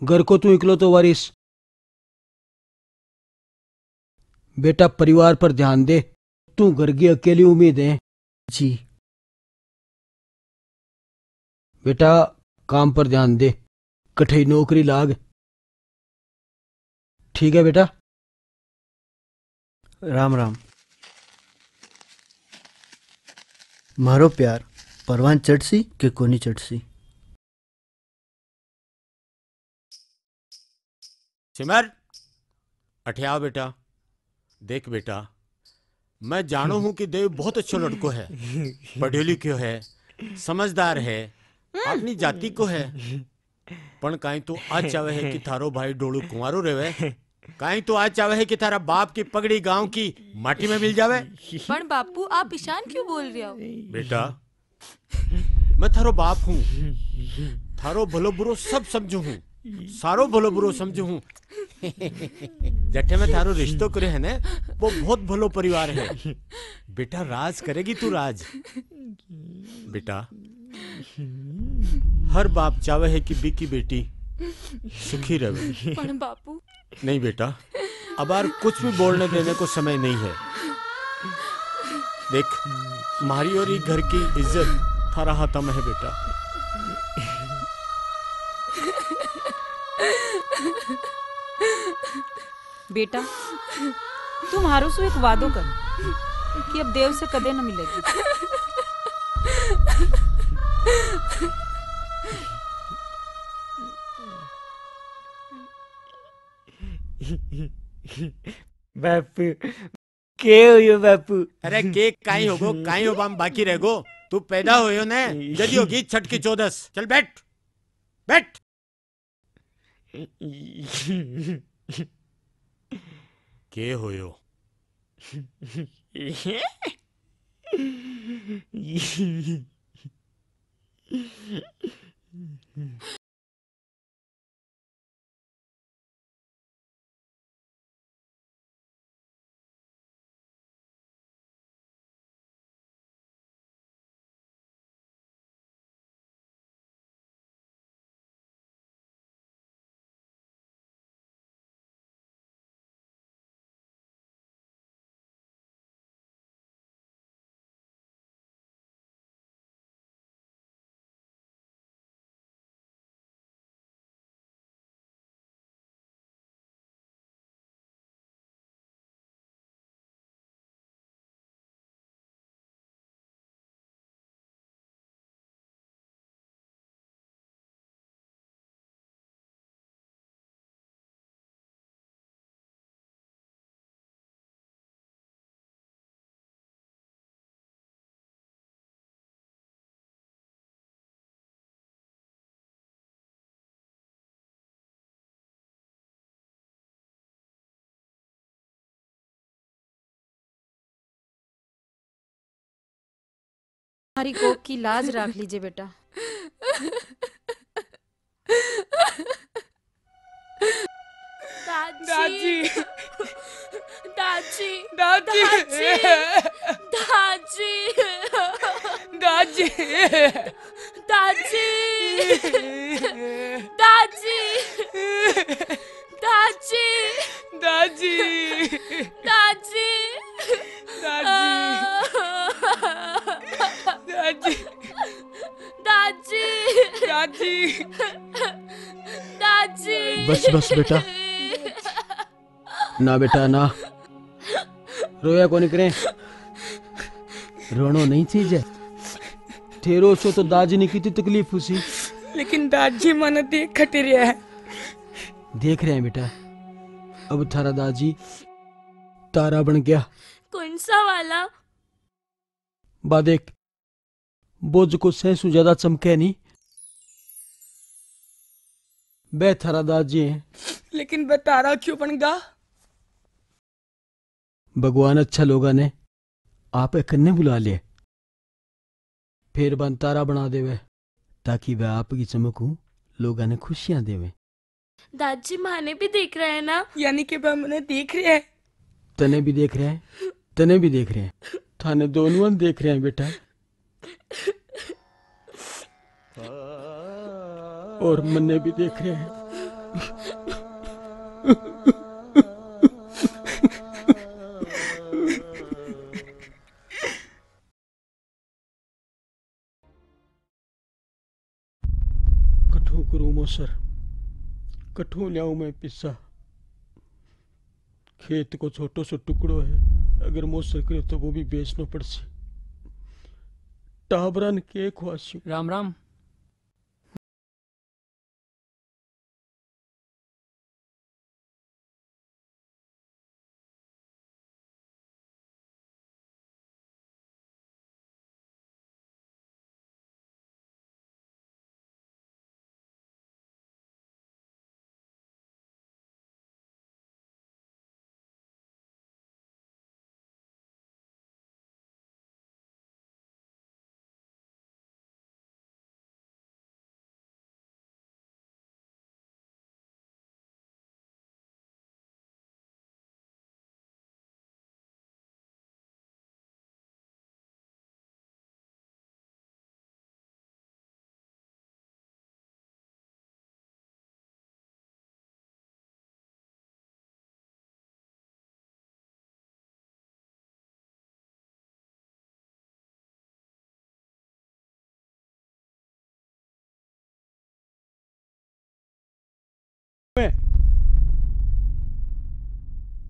घर को तू इकलो तो वारिस। बेटा परिवार पर ध्यान दे, तू घर की अकेली उम्मीद है। जी बेटा काम पर ध्यान दे, कठई नौकरी लाग। ठीक है बेटा। राम राम। मारो प्यार परवान चढ़सी के कोनी चढ़सी। सिमर अठे आओ बेटा। देख बेटा मैं जानू हूं कि देव बहुत अच्छा लड़को है, पढ़े लिखो है, समझदार है, अपनी जाति को है। पण काई तो आज चाहे है कि थारो भाई डोलू कुंवारो रेवे, काई तो आज चाहे है कि थारा बाप की पगड़ी गांव की माटी में मिल जावे। पण बापू आप ईशान क्यों बोल रहे हो? बेटा मैं थारो बाप हूँ, थारो भलो बुरो सब समझू हूँ, सारो भलो बुरो समझू हूँ। जठे में थारो रिश्तो करे है ना, वो बहुत भलो परिवार है। बेटा राज करेगी तू राज। बेटा हर बाप चाहे है कि बीकी बेटी सुखी रहे। पण बापू नहीं बेटा अब यार कुछ भी बोलने देने को समय नहीं है। देख मारी और घर की इज्जत थारा हाथा में है बेटा। बेटा तुम हारो सो एक वादो कर कि अब देव से कदे न मिलेगी। बापू के हो बापू? अरे केक काई होगो, काई हो बाम बाकी रहेगो। तू पैदा होयो ने जदी होगी छठ की 14। चल बैठ बैठ। के होयो? हमारी कोक की लाज रख लीजिए बेटा। दादी दादी दादी दादी दादी दादी दादी दादी दादी दादी दादी दादी दादी दादी बस बस बेटा, ना बेटा ना, रोया को निकले, रोनो नहीं चाहिए। ठेरो सो तो दादी ने कितनी तकलीफ हुई, लेकिन दादी मन देख खटे रहा है। देख रहे हैं बेटा, अब थारा दादी तारा बन गया। कौन सा वाला? बा देख, बोझ को सहसू ज्यादा चमके नहीं, बे थारा दादी है। लेकिन बतारा क्यों बन गा? भगवान अच्छा लोगा ने आप कन्ने बुला लिए, फिर बन तारा बना देवे, ताकि वह आपकी चमकू लोगा ने खुशियां देवे। दादी माने भी देख रहे हैं ना? यानी कि वह मने देख रहे हैं। तने भी देख रहे हैं, तने भी देख रहे हैं, थाने दोनों देख रहे हैं बेटा। और मन्ने भी देख रहे हैं। कठू करूं मोसर, कठू ल्याऊं मैं पिस्सा। खेत को छोटो सो टुकड़ो है, अगर मोसर करे तो वो भी बेचना पड़सी। टाबरन के ख्वासी। राम राम।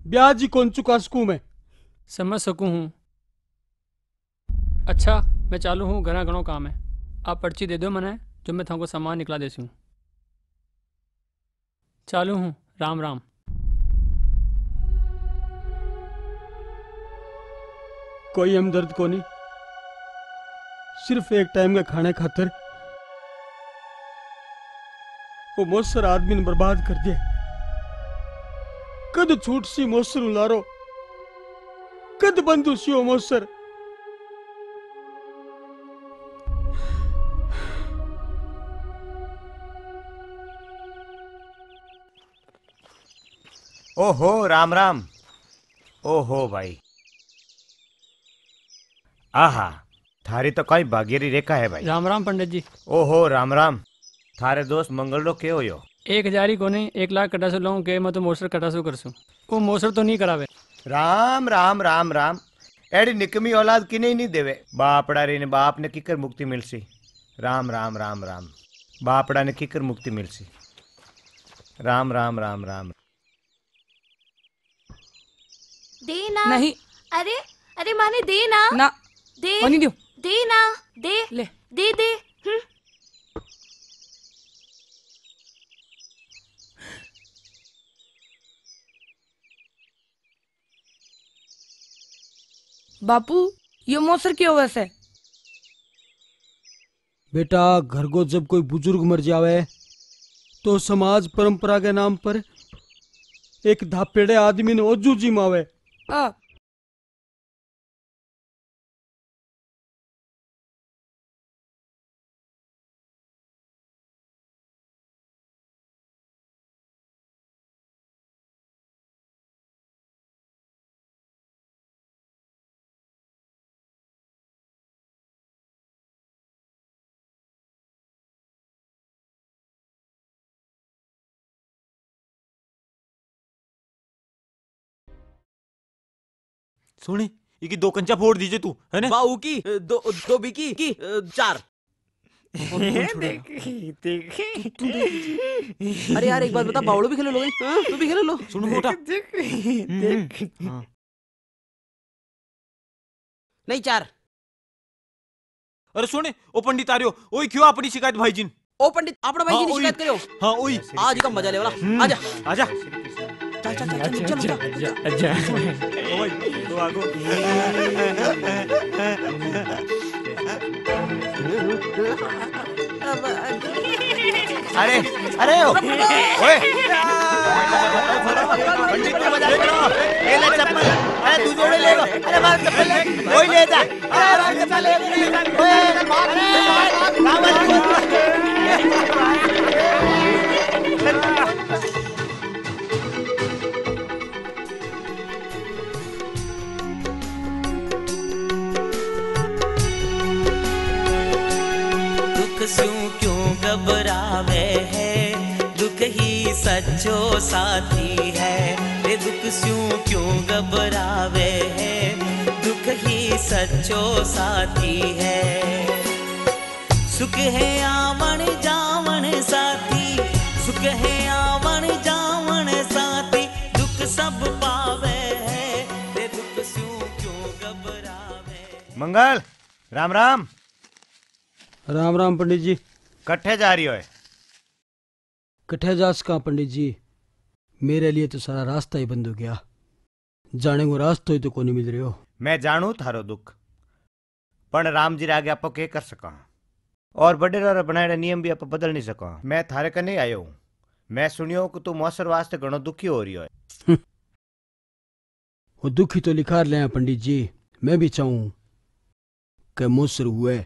ब्याज ही कौन चुका सकूं मैं? समझ सकूं हूँ। अच्छा मैं चालू हूँ, घना घणो काम है। आप पर्ची दे दो मने, जो मैं थाको सामान निकला देसी हूँ। चालू हूँ। राम राम। कोई हमदर्द को नहीं, सिर्फ एक टाइम के खाने खातर वो मोसर आदमी ने बर्बाद कर दिया। कद छूट सी मोसर उलारो, कद बंधु सी मोसर। ओहो राम राम। ओहो भाई, आहा थारी तो कई भाग्यरी रेखा है भाई। राम राम पंडित जी। ओहो राम राम। थारे दोस्त मंगल के हो यो? 1000 को नहीं 1 लाख कटासो लूँ के मैं तो मोसर कटासो करसू। वो मोसर तो नहीं करावे। राम राम राम राम। एडी निकमी औलाद किने नहीं देवे। बापड़ा रे ने बाप ने किकर मुक्ति मिलसी। राम राम राम राम। बापड़ा ने किकर मुक्ति मिलसी। राम राम राम राम। देना नहीं। अरे अरे माने देना ना दे नहीं दियो। देना दे ले दे बापू ये मोसर क्यों वैसे? बेटा घर को जब कोई बुजुर्ग मर जावे तो समाज परंपरा के नाम पर एक धापेड़े आदमी ने ओजू जिमावे। सोनी ये 2 कंचा फोड़ दीजिए तू, है ना? बाऊ की दो बिकी की 4। अरे यार एक बात बता, बावड़ो भी खेले लो, तू भी खेले लो। सुनो मोटा। नहीं 4। अरे सुने ओ पंडित आ रहे हो, ओई क्यों अपनी शिकायत भाई जिन? ओ पंडित अपना भाई जी ने शिकायत करो। हाँ ओई आज का मजा ले वाला। आजा आजा। चल चल चल चल अच्छा ओ भाई तो आगो। अरे अरे ओए पंडित को मजाक करो। ये ले चप्पल। अरे तू जोड़े ले लो। अरे मार चप्पल ले। ओए ले जा। अरे मार चप्पल ले। ओए दुख स्यों क्यों घबरावे है, दुख ही सच्चो साथी है। रे दुख स्यों क्यों घबरावे है, दुख ही सच्चो साथी है। सुख है आवन जावन साथी, सुख है आवन जावन साथी। दुख सब पावे है, रे दुख स्यों क्यों घबरावे। मंगल राम राम। राम राम पंडित जी। कट्ठे जा रही हो? कट्ठे जास का पंडित जी, मेरे लिए तो सारा रास्ता ही बंद हो गया। जाने को रास्ता ही तो को नहीं मिल रहे हो। मैं जानू थारो दुख, पण राम जी आगे आप के कर सका और बड़े बनाए नियम भी आप बदल नहीं सका। मैं थारे का नहीं आयो हूँ। मैं सुनियो कि तू मौसर वास्ते घणो दुखी हो रही है। वो दुखी तो लिखार ले पंडित जी। मैं भी चाहूं कि मौसर हुए,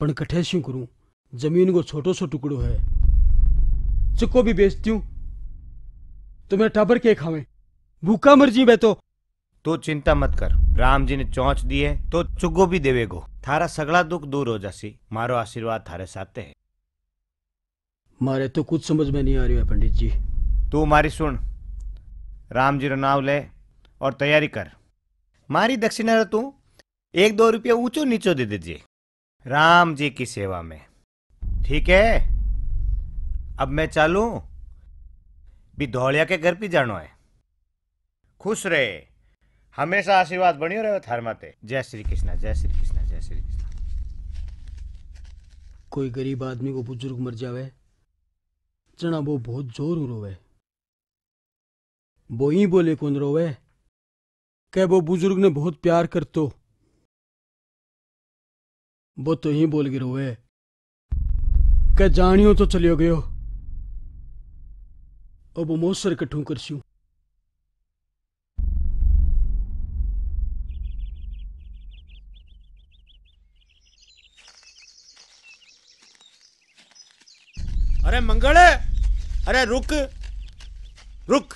पण कठे क्यों करूं? जमीन को छोटो सो टुकड़ो है, चिको भी बेचती हूं तो मैं टाबर के खावे, भूखा मर जी। मैं तू चिंता मत कर। राम जी ने चौंच दी है तो चुगो भी देवेगो। थारा सगला दुख दूर हो जासी। मारो आशीर्वाद थारे साथे है। मारे तो कुछ समझ में नहीं आ रही है पंडित जी। तू मारी सुन। राम जी रो नाम ले और तैयारी कर। मारी दक्षिणा तू 1-2 रुपया ऊंचो नीचो दे दीजिए राम जी की सेवा में, ठीक है? अब मैं चालू भी धौलिया के घर भी जानो है। खुश रहे, हमेशा आशीर्वाद बनियो रहे थार माते। जय श्री कृष्णा, जय श्री कृष्णा, जय श्री कृष्णा। कोई गरीब आदमी को बुजुर्ग मर जावे जना वो बहुत जोर रोवे। वो ही बोले कौन रोवे के वो बुजुर्ग ने बहुत प्यार करतो। वो तो ही बोल के रोवे के जानियो तो चलियो गयो। अब मोसर कठू करस्यू। अरे मंगल, अरे रुक। रुक।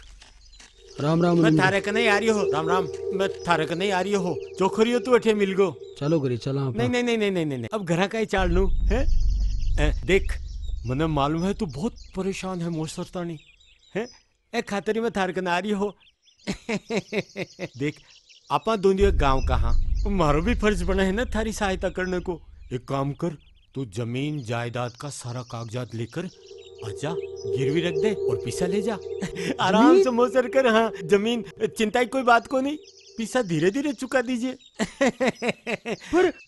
राम राम मैं थारे कने आ रही हो। राम राम। मैं थारे कने आ रही हो। चोखरियो तू अठे मिल गो। चलो करी चला नहीं नहीं नहीं नहीं नहीं नहीं अब घरा का ही चाल लू है। देख मने मालूम है तू बहुत परेशान है मोर सरतानी है। ए खातरी में थारे कने आ रही हो। देख आपा दोनों गांव कहाँ मारो भी फर्ज बना है ना थारी सहायता करने को। एक काम कर तू जमीन जायदाद का सारा कागजात लेकर आजा गिरवी रख दे और पैसा ले जा। आराम से मोसर कर। हाँ जमीन चिंता की कोई बात को नहीं। पैसा धीरे धीरे चुका दीजिए।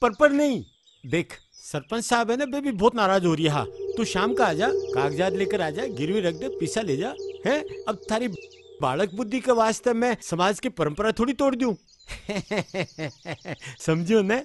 पर नहीं देख सरपंच साहब है ना बेबी बहुत नाराज हो रही है। हाँ तू शाम का आजा कागजात लेकर आजा गिरवी रख दे पैसा ले जा। है अब थारी बालक बुद्धि के वास्ते मैं समाज की परंपरा थोड़ी तोड़ दूं। समझो ना।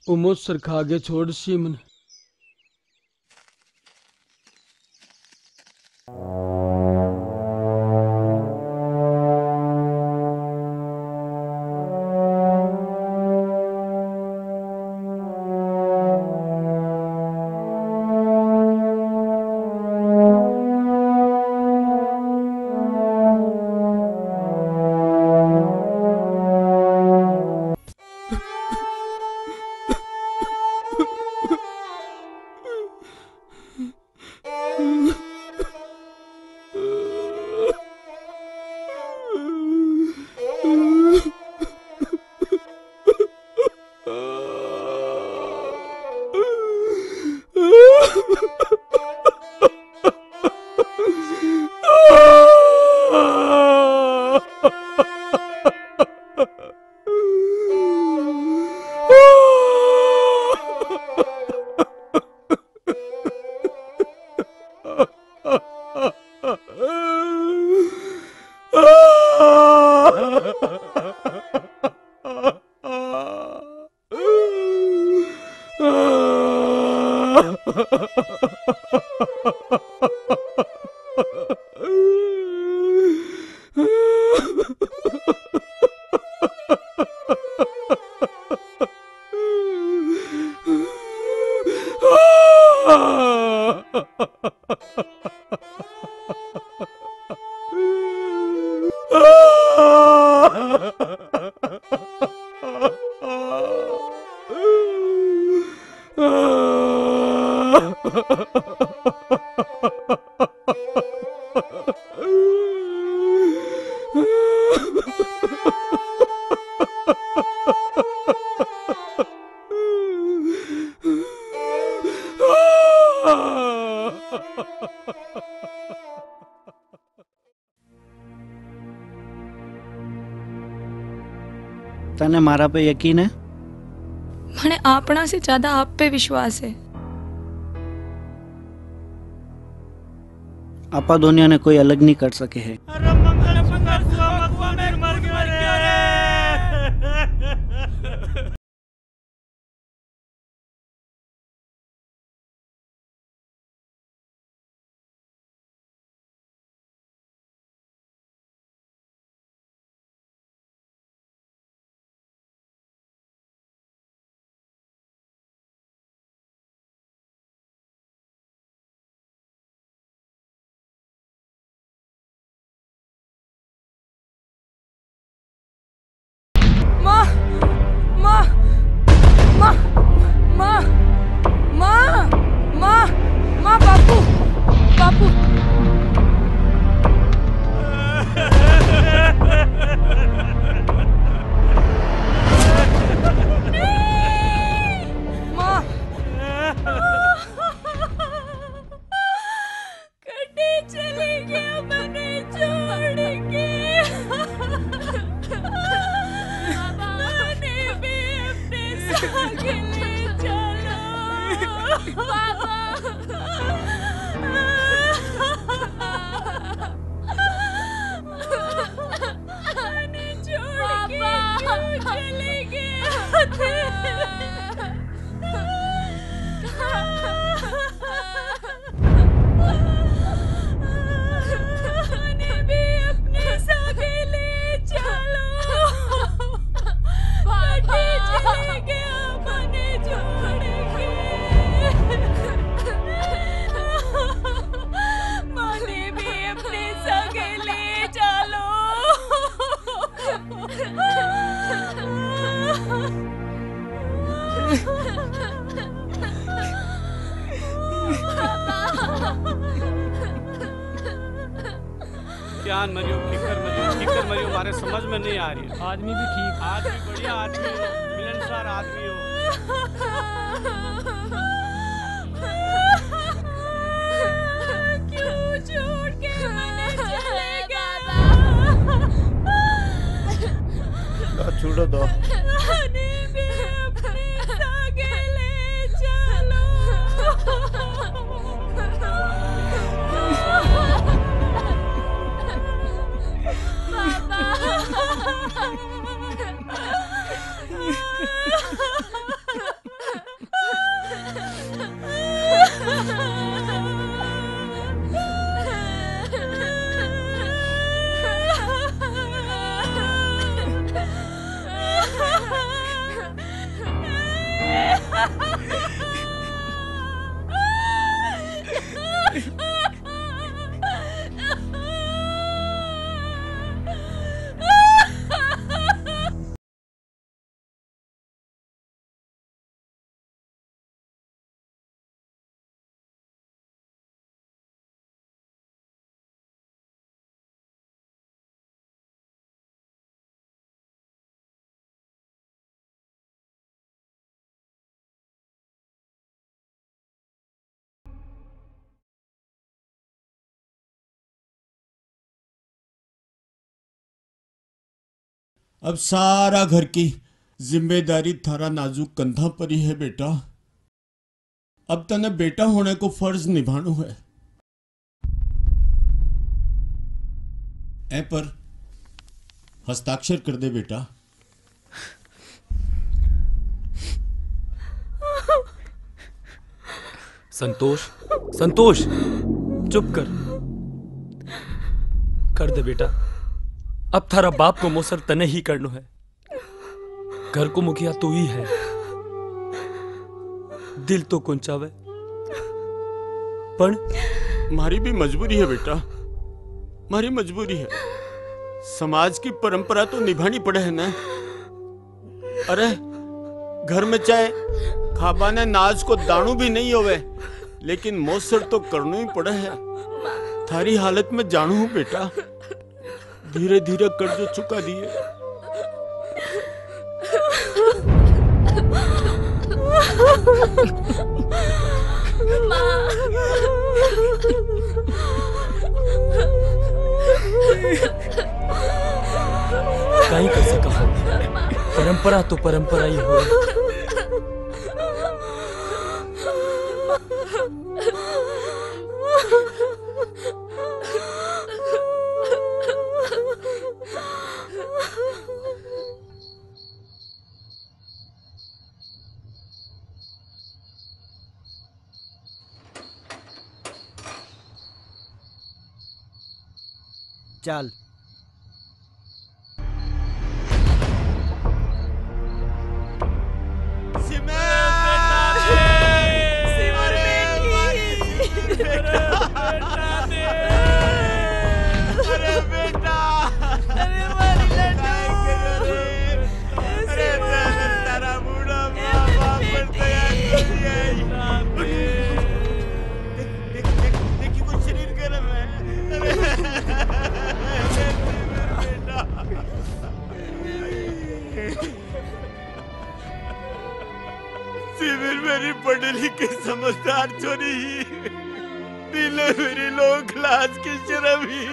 उमोद सर खागे छोड़ सी मन। तने मारा पे यकीन है? मने आपना से ज्यादा आप पे विश्वास है। आपा दुनिया ने कोई अलग नहीं कर सके है। इम्तिहान मरियो फिकर मरियो हमारे समझ में नहीं आ रही है। आदमी भी ठीक, आदमी बढ़िया आदमी हो, मिलनसार आदमी हो। क्यों छोड़ के मैंने चलेगा? लो छोड़ो दो। हनी भी अपने सागे ले चलो। अब सारा घर की जिम्मेदारी थारा नाजुक कंधा पर ही है बेटा। अब तने बेटा होने को फर्ज निभाना है। ए पर हस्ताक्षर कर दे बेटा। संतोष, संतोष, चुप कर दे बेटा। अब थारा बाप को मोसर तने ही करनो है। घर को मुखिया तू ही है। दिल तो कुंचावे पण मारी भी मजबूरी है बेटा, मारी मजबूरी है। समाज की परंपरा तो निभानी पड़े है ना। अरे घर में चाहे खाबा ने नाज को दाणू भी नहीं होवे, लेकिन मोसर तो करना ही पड़े है। थारी हालत में जानू हूं बेटा। धीरे धीरे कर्ज चुका दिए। कहीं कर सका। परंपरा तो परंपरा ही हो। चल सिमिर मेरी पढ़ी लिखी समझदार छोरी दिले मेरी लोग क्लास की शर्म ही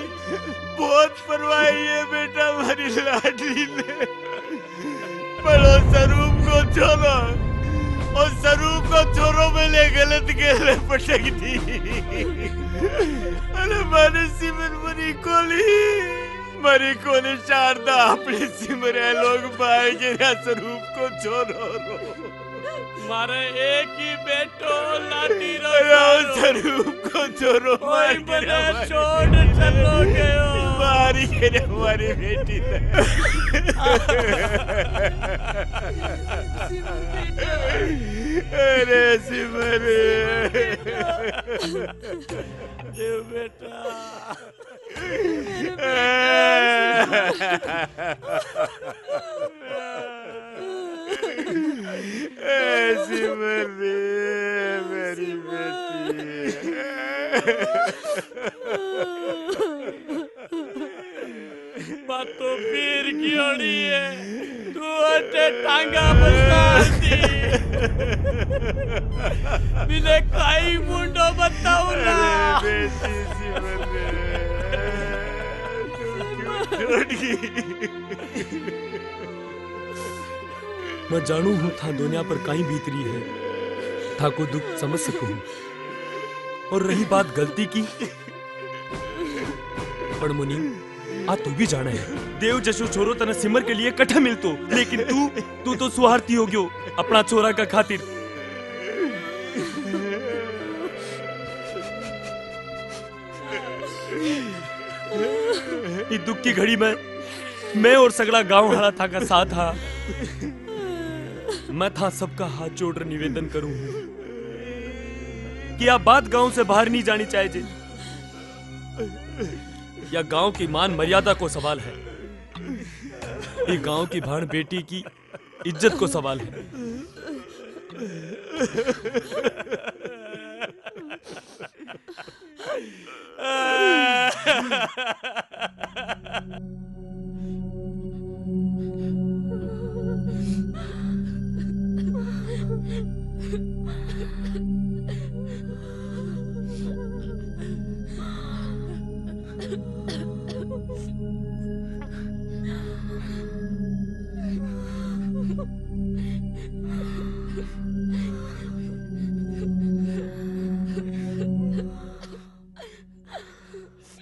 बहुत परवाही है बेटा। हमारी लाडली ने पढ़ो स्वरूप को छोड़ो और स्वरूप को छोरो में ले गलत गेले पटक दी। अरे माने सिमिर मरी कोली शारदा अपने सिमरे लोग पाएंगे या स्वरूप को छोड़ो। मारे एक ही बेटो लाठी रो स्वरूप को छोड़ो। कोई बने छोड़ चलो गयो। मारी के हमारी बेटी अरे सिमर देव बेटा सिमर मेरी बेटी तो फिर क्योड़ी है तू अटे टांगा बसाती मिले काई मुंडो बताऊ ना मैं जानू हूँ था दुनिया पर कहीं भीतरी है था को दुख समझ सकूं और रही बात गलती की पर मुनी आ तू भी जाना है देव जशो छोरो तना सिमर के लिए कठा मिलतो लेकिन तू तो स्वार्थी हो गयो अपना छोरा का खातिर इस दुख की घड़ी में मैं और सगड़ा गांव हरा था का साथ था मैं था सबका हाथ जोड़ निवेदन करूं कि आप बात गांव से बाहर नहीं जानी चाहिए या गांव की मान मर्यादा को सवाल है ये गांव की भाण बेटी की इज्जत को सवाल है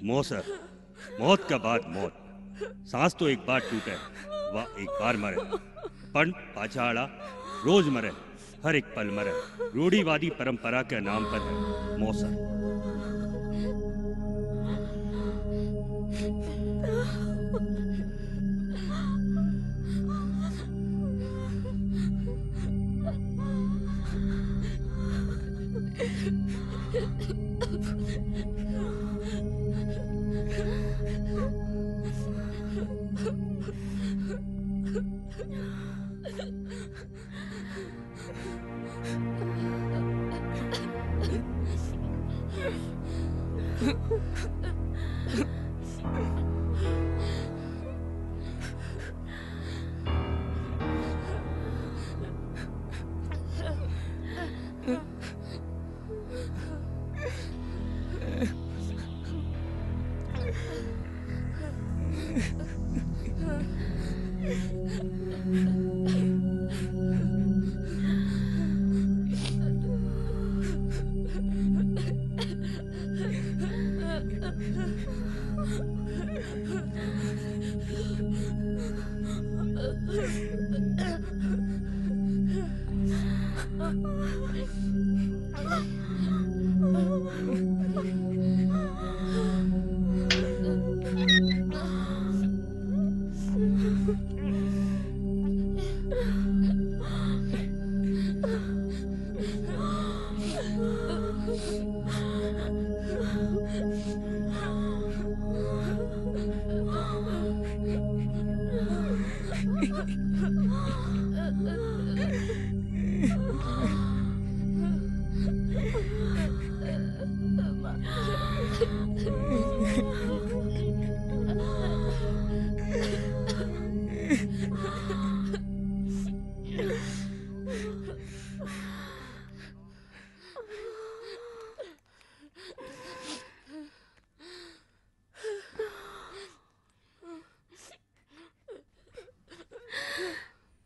मौसर मौत का बाद मौत सांस तो एक बार टूटे वह एक बार मरे पण पाछाड़ा रोज मरे हर एक पल मरे रूढ़ीवादी परंपरा के नाम पर है मौसर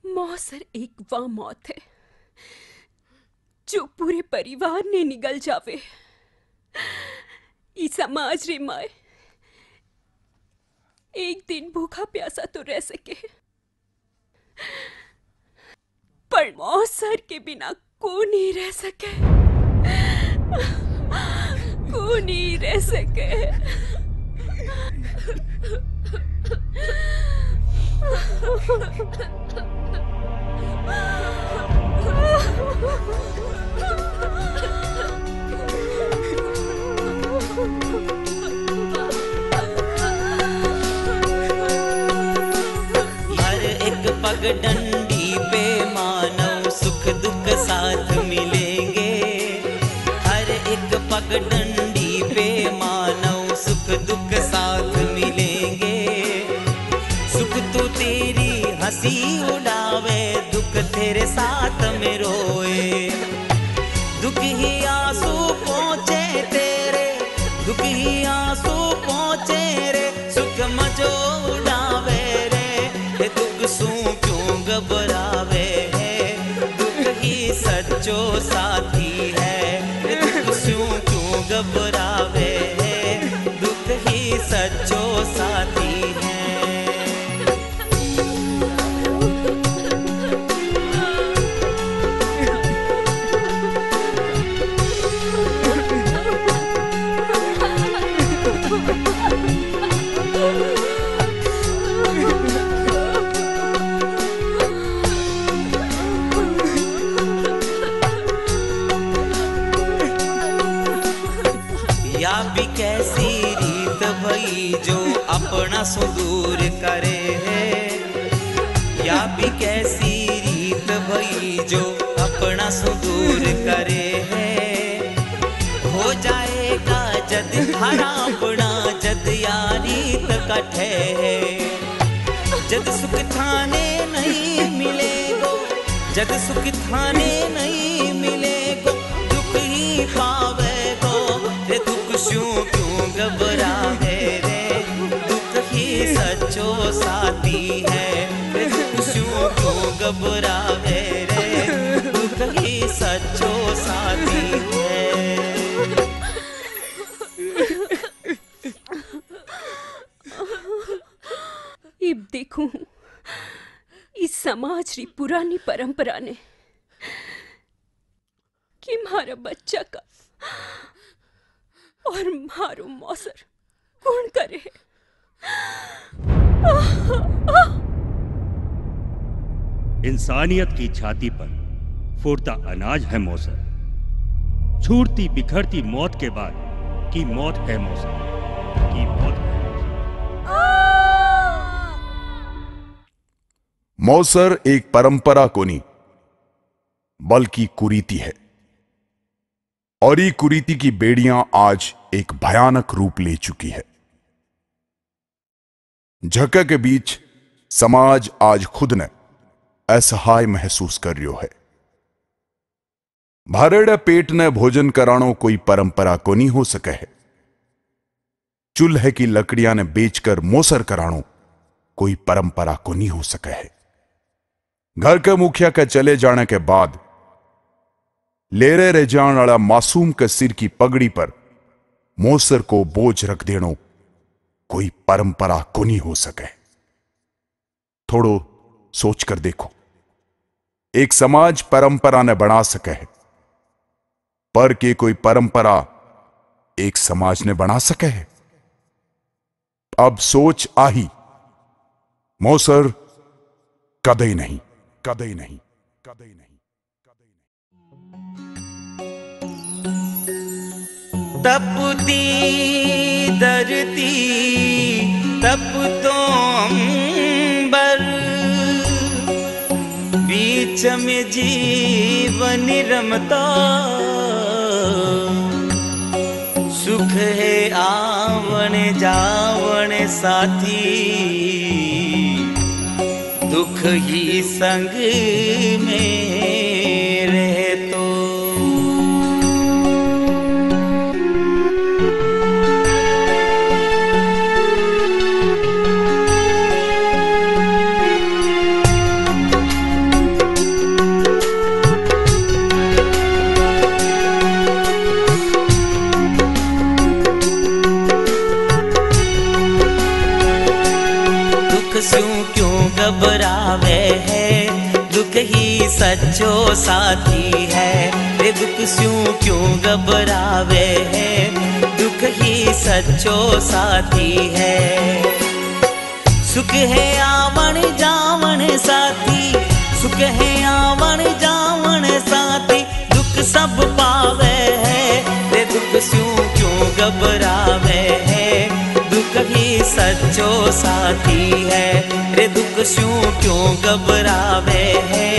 मौसर एक वह मौत है जो पूरे परिवार ने निगल जावे ई समाज रे माए एक दिन भूखा प्यासा तो रह सके पर मौसर के बिना कौन नहीं रह सके कौन नहीं रह सके हर एक पगडंडी पे मानव सुख दुख साथ मिलेंगे हर एक पगडंडी पे मानव सुख दुख साथ मिलेंगे दुख ही आंसू पहुंचे रे सुख मजो उड़ावे रे दुख सू क्यों घबरावे है दुख ही सच्चो साथी है दुख सू क्यों घबरावे है दुख ही सच्चो साथी है। या भी कैसी रीत भई जो अपना सो दूर करे है या भी कैसी रीत भई जो अपना सो दूर करे है हो जाएगा जद थारा अपना जद यारी कटे है जद सुख थाने नहीं मिलेगो जद सुख थाने नहीं मिलेगो दुख ही पावेगो रे दुख क्यों क्यों घबरावे रे दुख ही सच्चो साथी है रे दुख क्यों घबरावे रे दुख ही सच्चो साथी है। इब देखूं इस समाज री पुरानी परंपरा ने कि मारा बच्चा का और मारो मौसर कौन करे। इंसानियत की छाती पर फूटता अनाज है मौसर छूटती बिखरती मौत के बाद की मौत है मौसर की मौत है मौसर एक परंपरा को नहीं बल्कि कुरीति है और ये कुरीति की बेड़ियां आज एक भयानक रूप ले चुकी है। झक्का के बीच समाज आज खुद ने असहाय महसूस कर रही है। भरेड़े पेट ने भोजन कराणो कोई परंपरा को नहीं हो सके है। चूल्हे की लकड़ियां ने बेचकर मोसर कराणो कोई परंपरा को नहीं हो सके है। घर के मुखिया के चले जाने के बाद लेरे रह जाने वाला मासूम के सिर की पगड़ी पर मोसर को बोझ रख देनो कोई परंपरा को नहीं हो सके। थोड़ो सोच कर देखो, एक समाज परंपरा ने बना सके है पर के कोई परंपरा एक समाज ने बना सके है। अब सोच आही मोसर कदई नहीं कदई नहीं कदई नहीं। तपती धरती तप तो अंबर बीच में जीवन रमता सुख है आवन जावन साथी दुख ही संग में रहे तो। घबरावे है दुख ही सच्चो साथी है रे दुख स्यों क्यों घबरावे है दुख ही सच्चो साथी है। सुख है आवन जावन साथी सुख है आवन जावन साथी दुख सब पावे है रे दुख स्यों क्यों घबरावे है दुख ही सच्चो साथी है रे दुख स्यों क्यों घबरावे है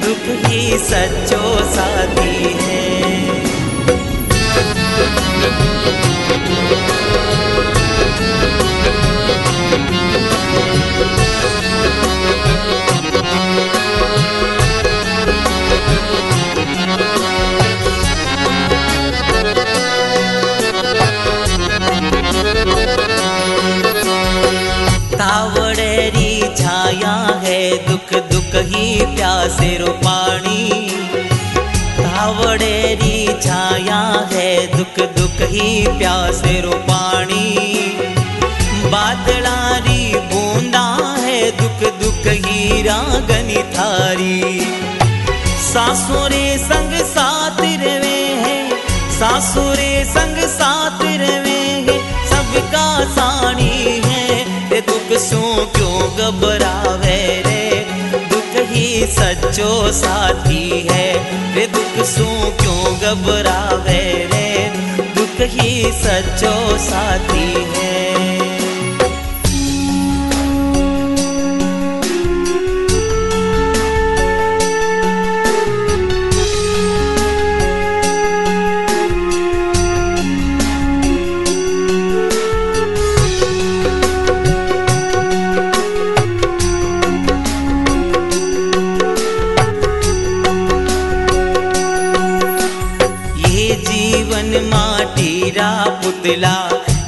दुख ही सच्चो साथी है। दुख दुख ही प्यासे रो पानी। धावड़ेरी छाया है दुख दुख ही प्यासे रो पानी। बादलारी बूंदा है दुख दुख ही रागनी थारी। सासुरे संग साथ रवे हैं, सासुरे संग साथ रवे हैं, सबका सानी है। रे दुख सो क्यों घबरावे रे, दुख ही सच्चो साथी है। रे दुख सो क्यों घबरावे रे, दुख ही सच्चो साथी है। पुतला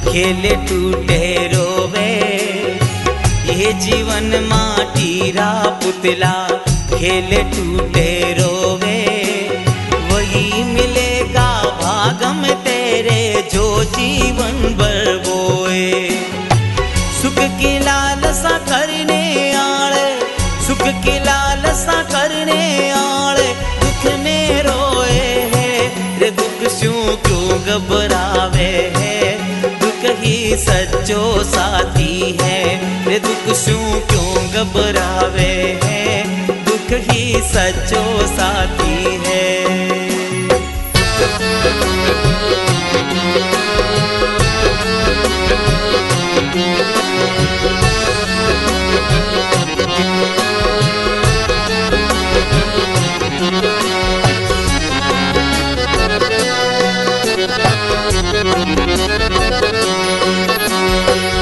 खेले टूटे रोवे, ये जीवन माटीरा पुतला खेले टूटे रोवे। वही मिलेगा भाग में तेरे जो जीवन भर बोए। सुख की लालसा करने आले, सुख की लालसा करने आले दुख में रोए है। रे दुख क्यों घबरावे है, दुख ही सच्चो साथी है। रे दुख क्यों घबरावे है, दुख ही सच्चो साथी है।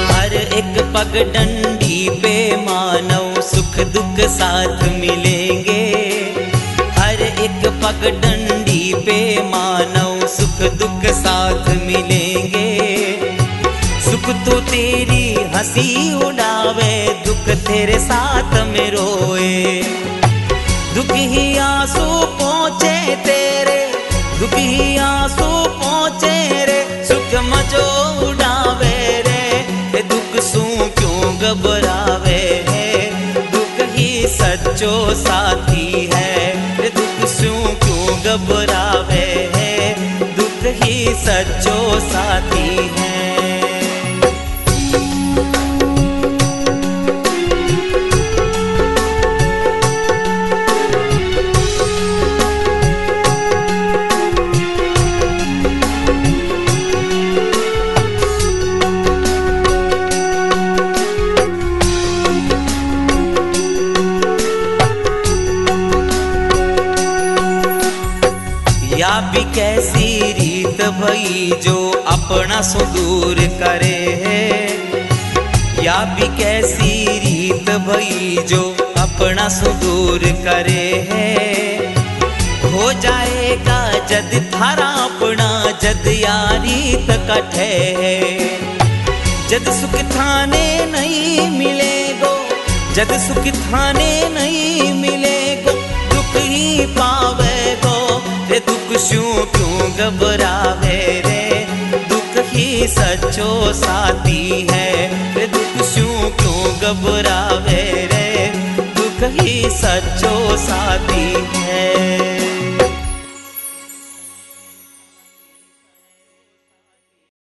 हर एक पगडंडी पे मानव सुख दुख साथ मिलेंगे। हर एक पगडंडी पे मानव सुख दुख साथ मिलेंगे। सुख तो तेरी हंसी उड़ावे, दुख तेरे साथ में रोए। दुख ही आंसू पहुँचे तेरे, दुख ही आंसू पहुँचे रे, सुख मजो उड़ावे रे। दुख सू क्यों घबरावे है, दुख ही सच्चो साथी है। दुख सू क्यों घबरावे है, दुख ही सच्चो साथी है। या भी कैसी रीत भई जो अपना सो दूर करे है। या भी कैसी रीत भई जो अपना सो दूर करे है। हो जाएगा जद थारा अपना, जद यारी तकठे है। जद सुख थाने नहीं मिलेगो, जद सुख थाने नहीं मिलेगो, दुख ही पावेगो। रे दुख क्यों घबरावे रे, दुख ही सच्चो साथी है। रे दुख क्यों घबरावे रे, दुख ही सच्चो साथी है।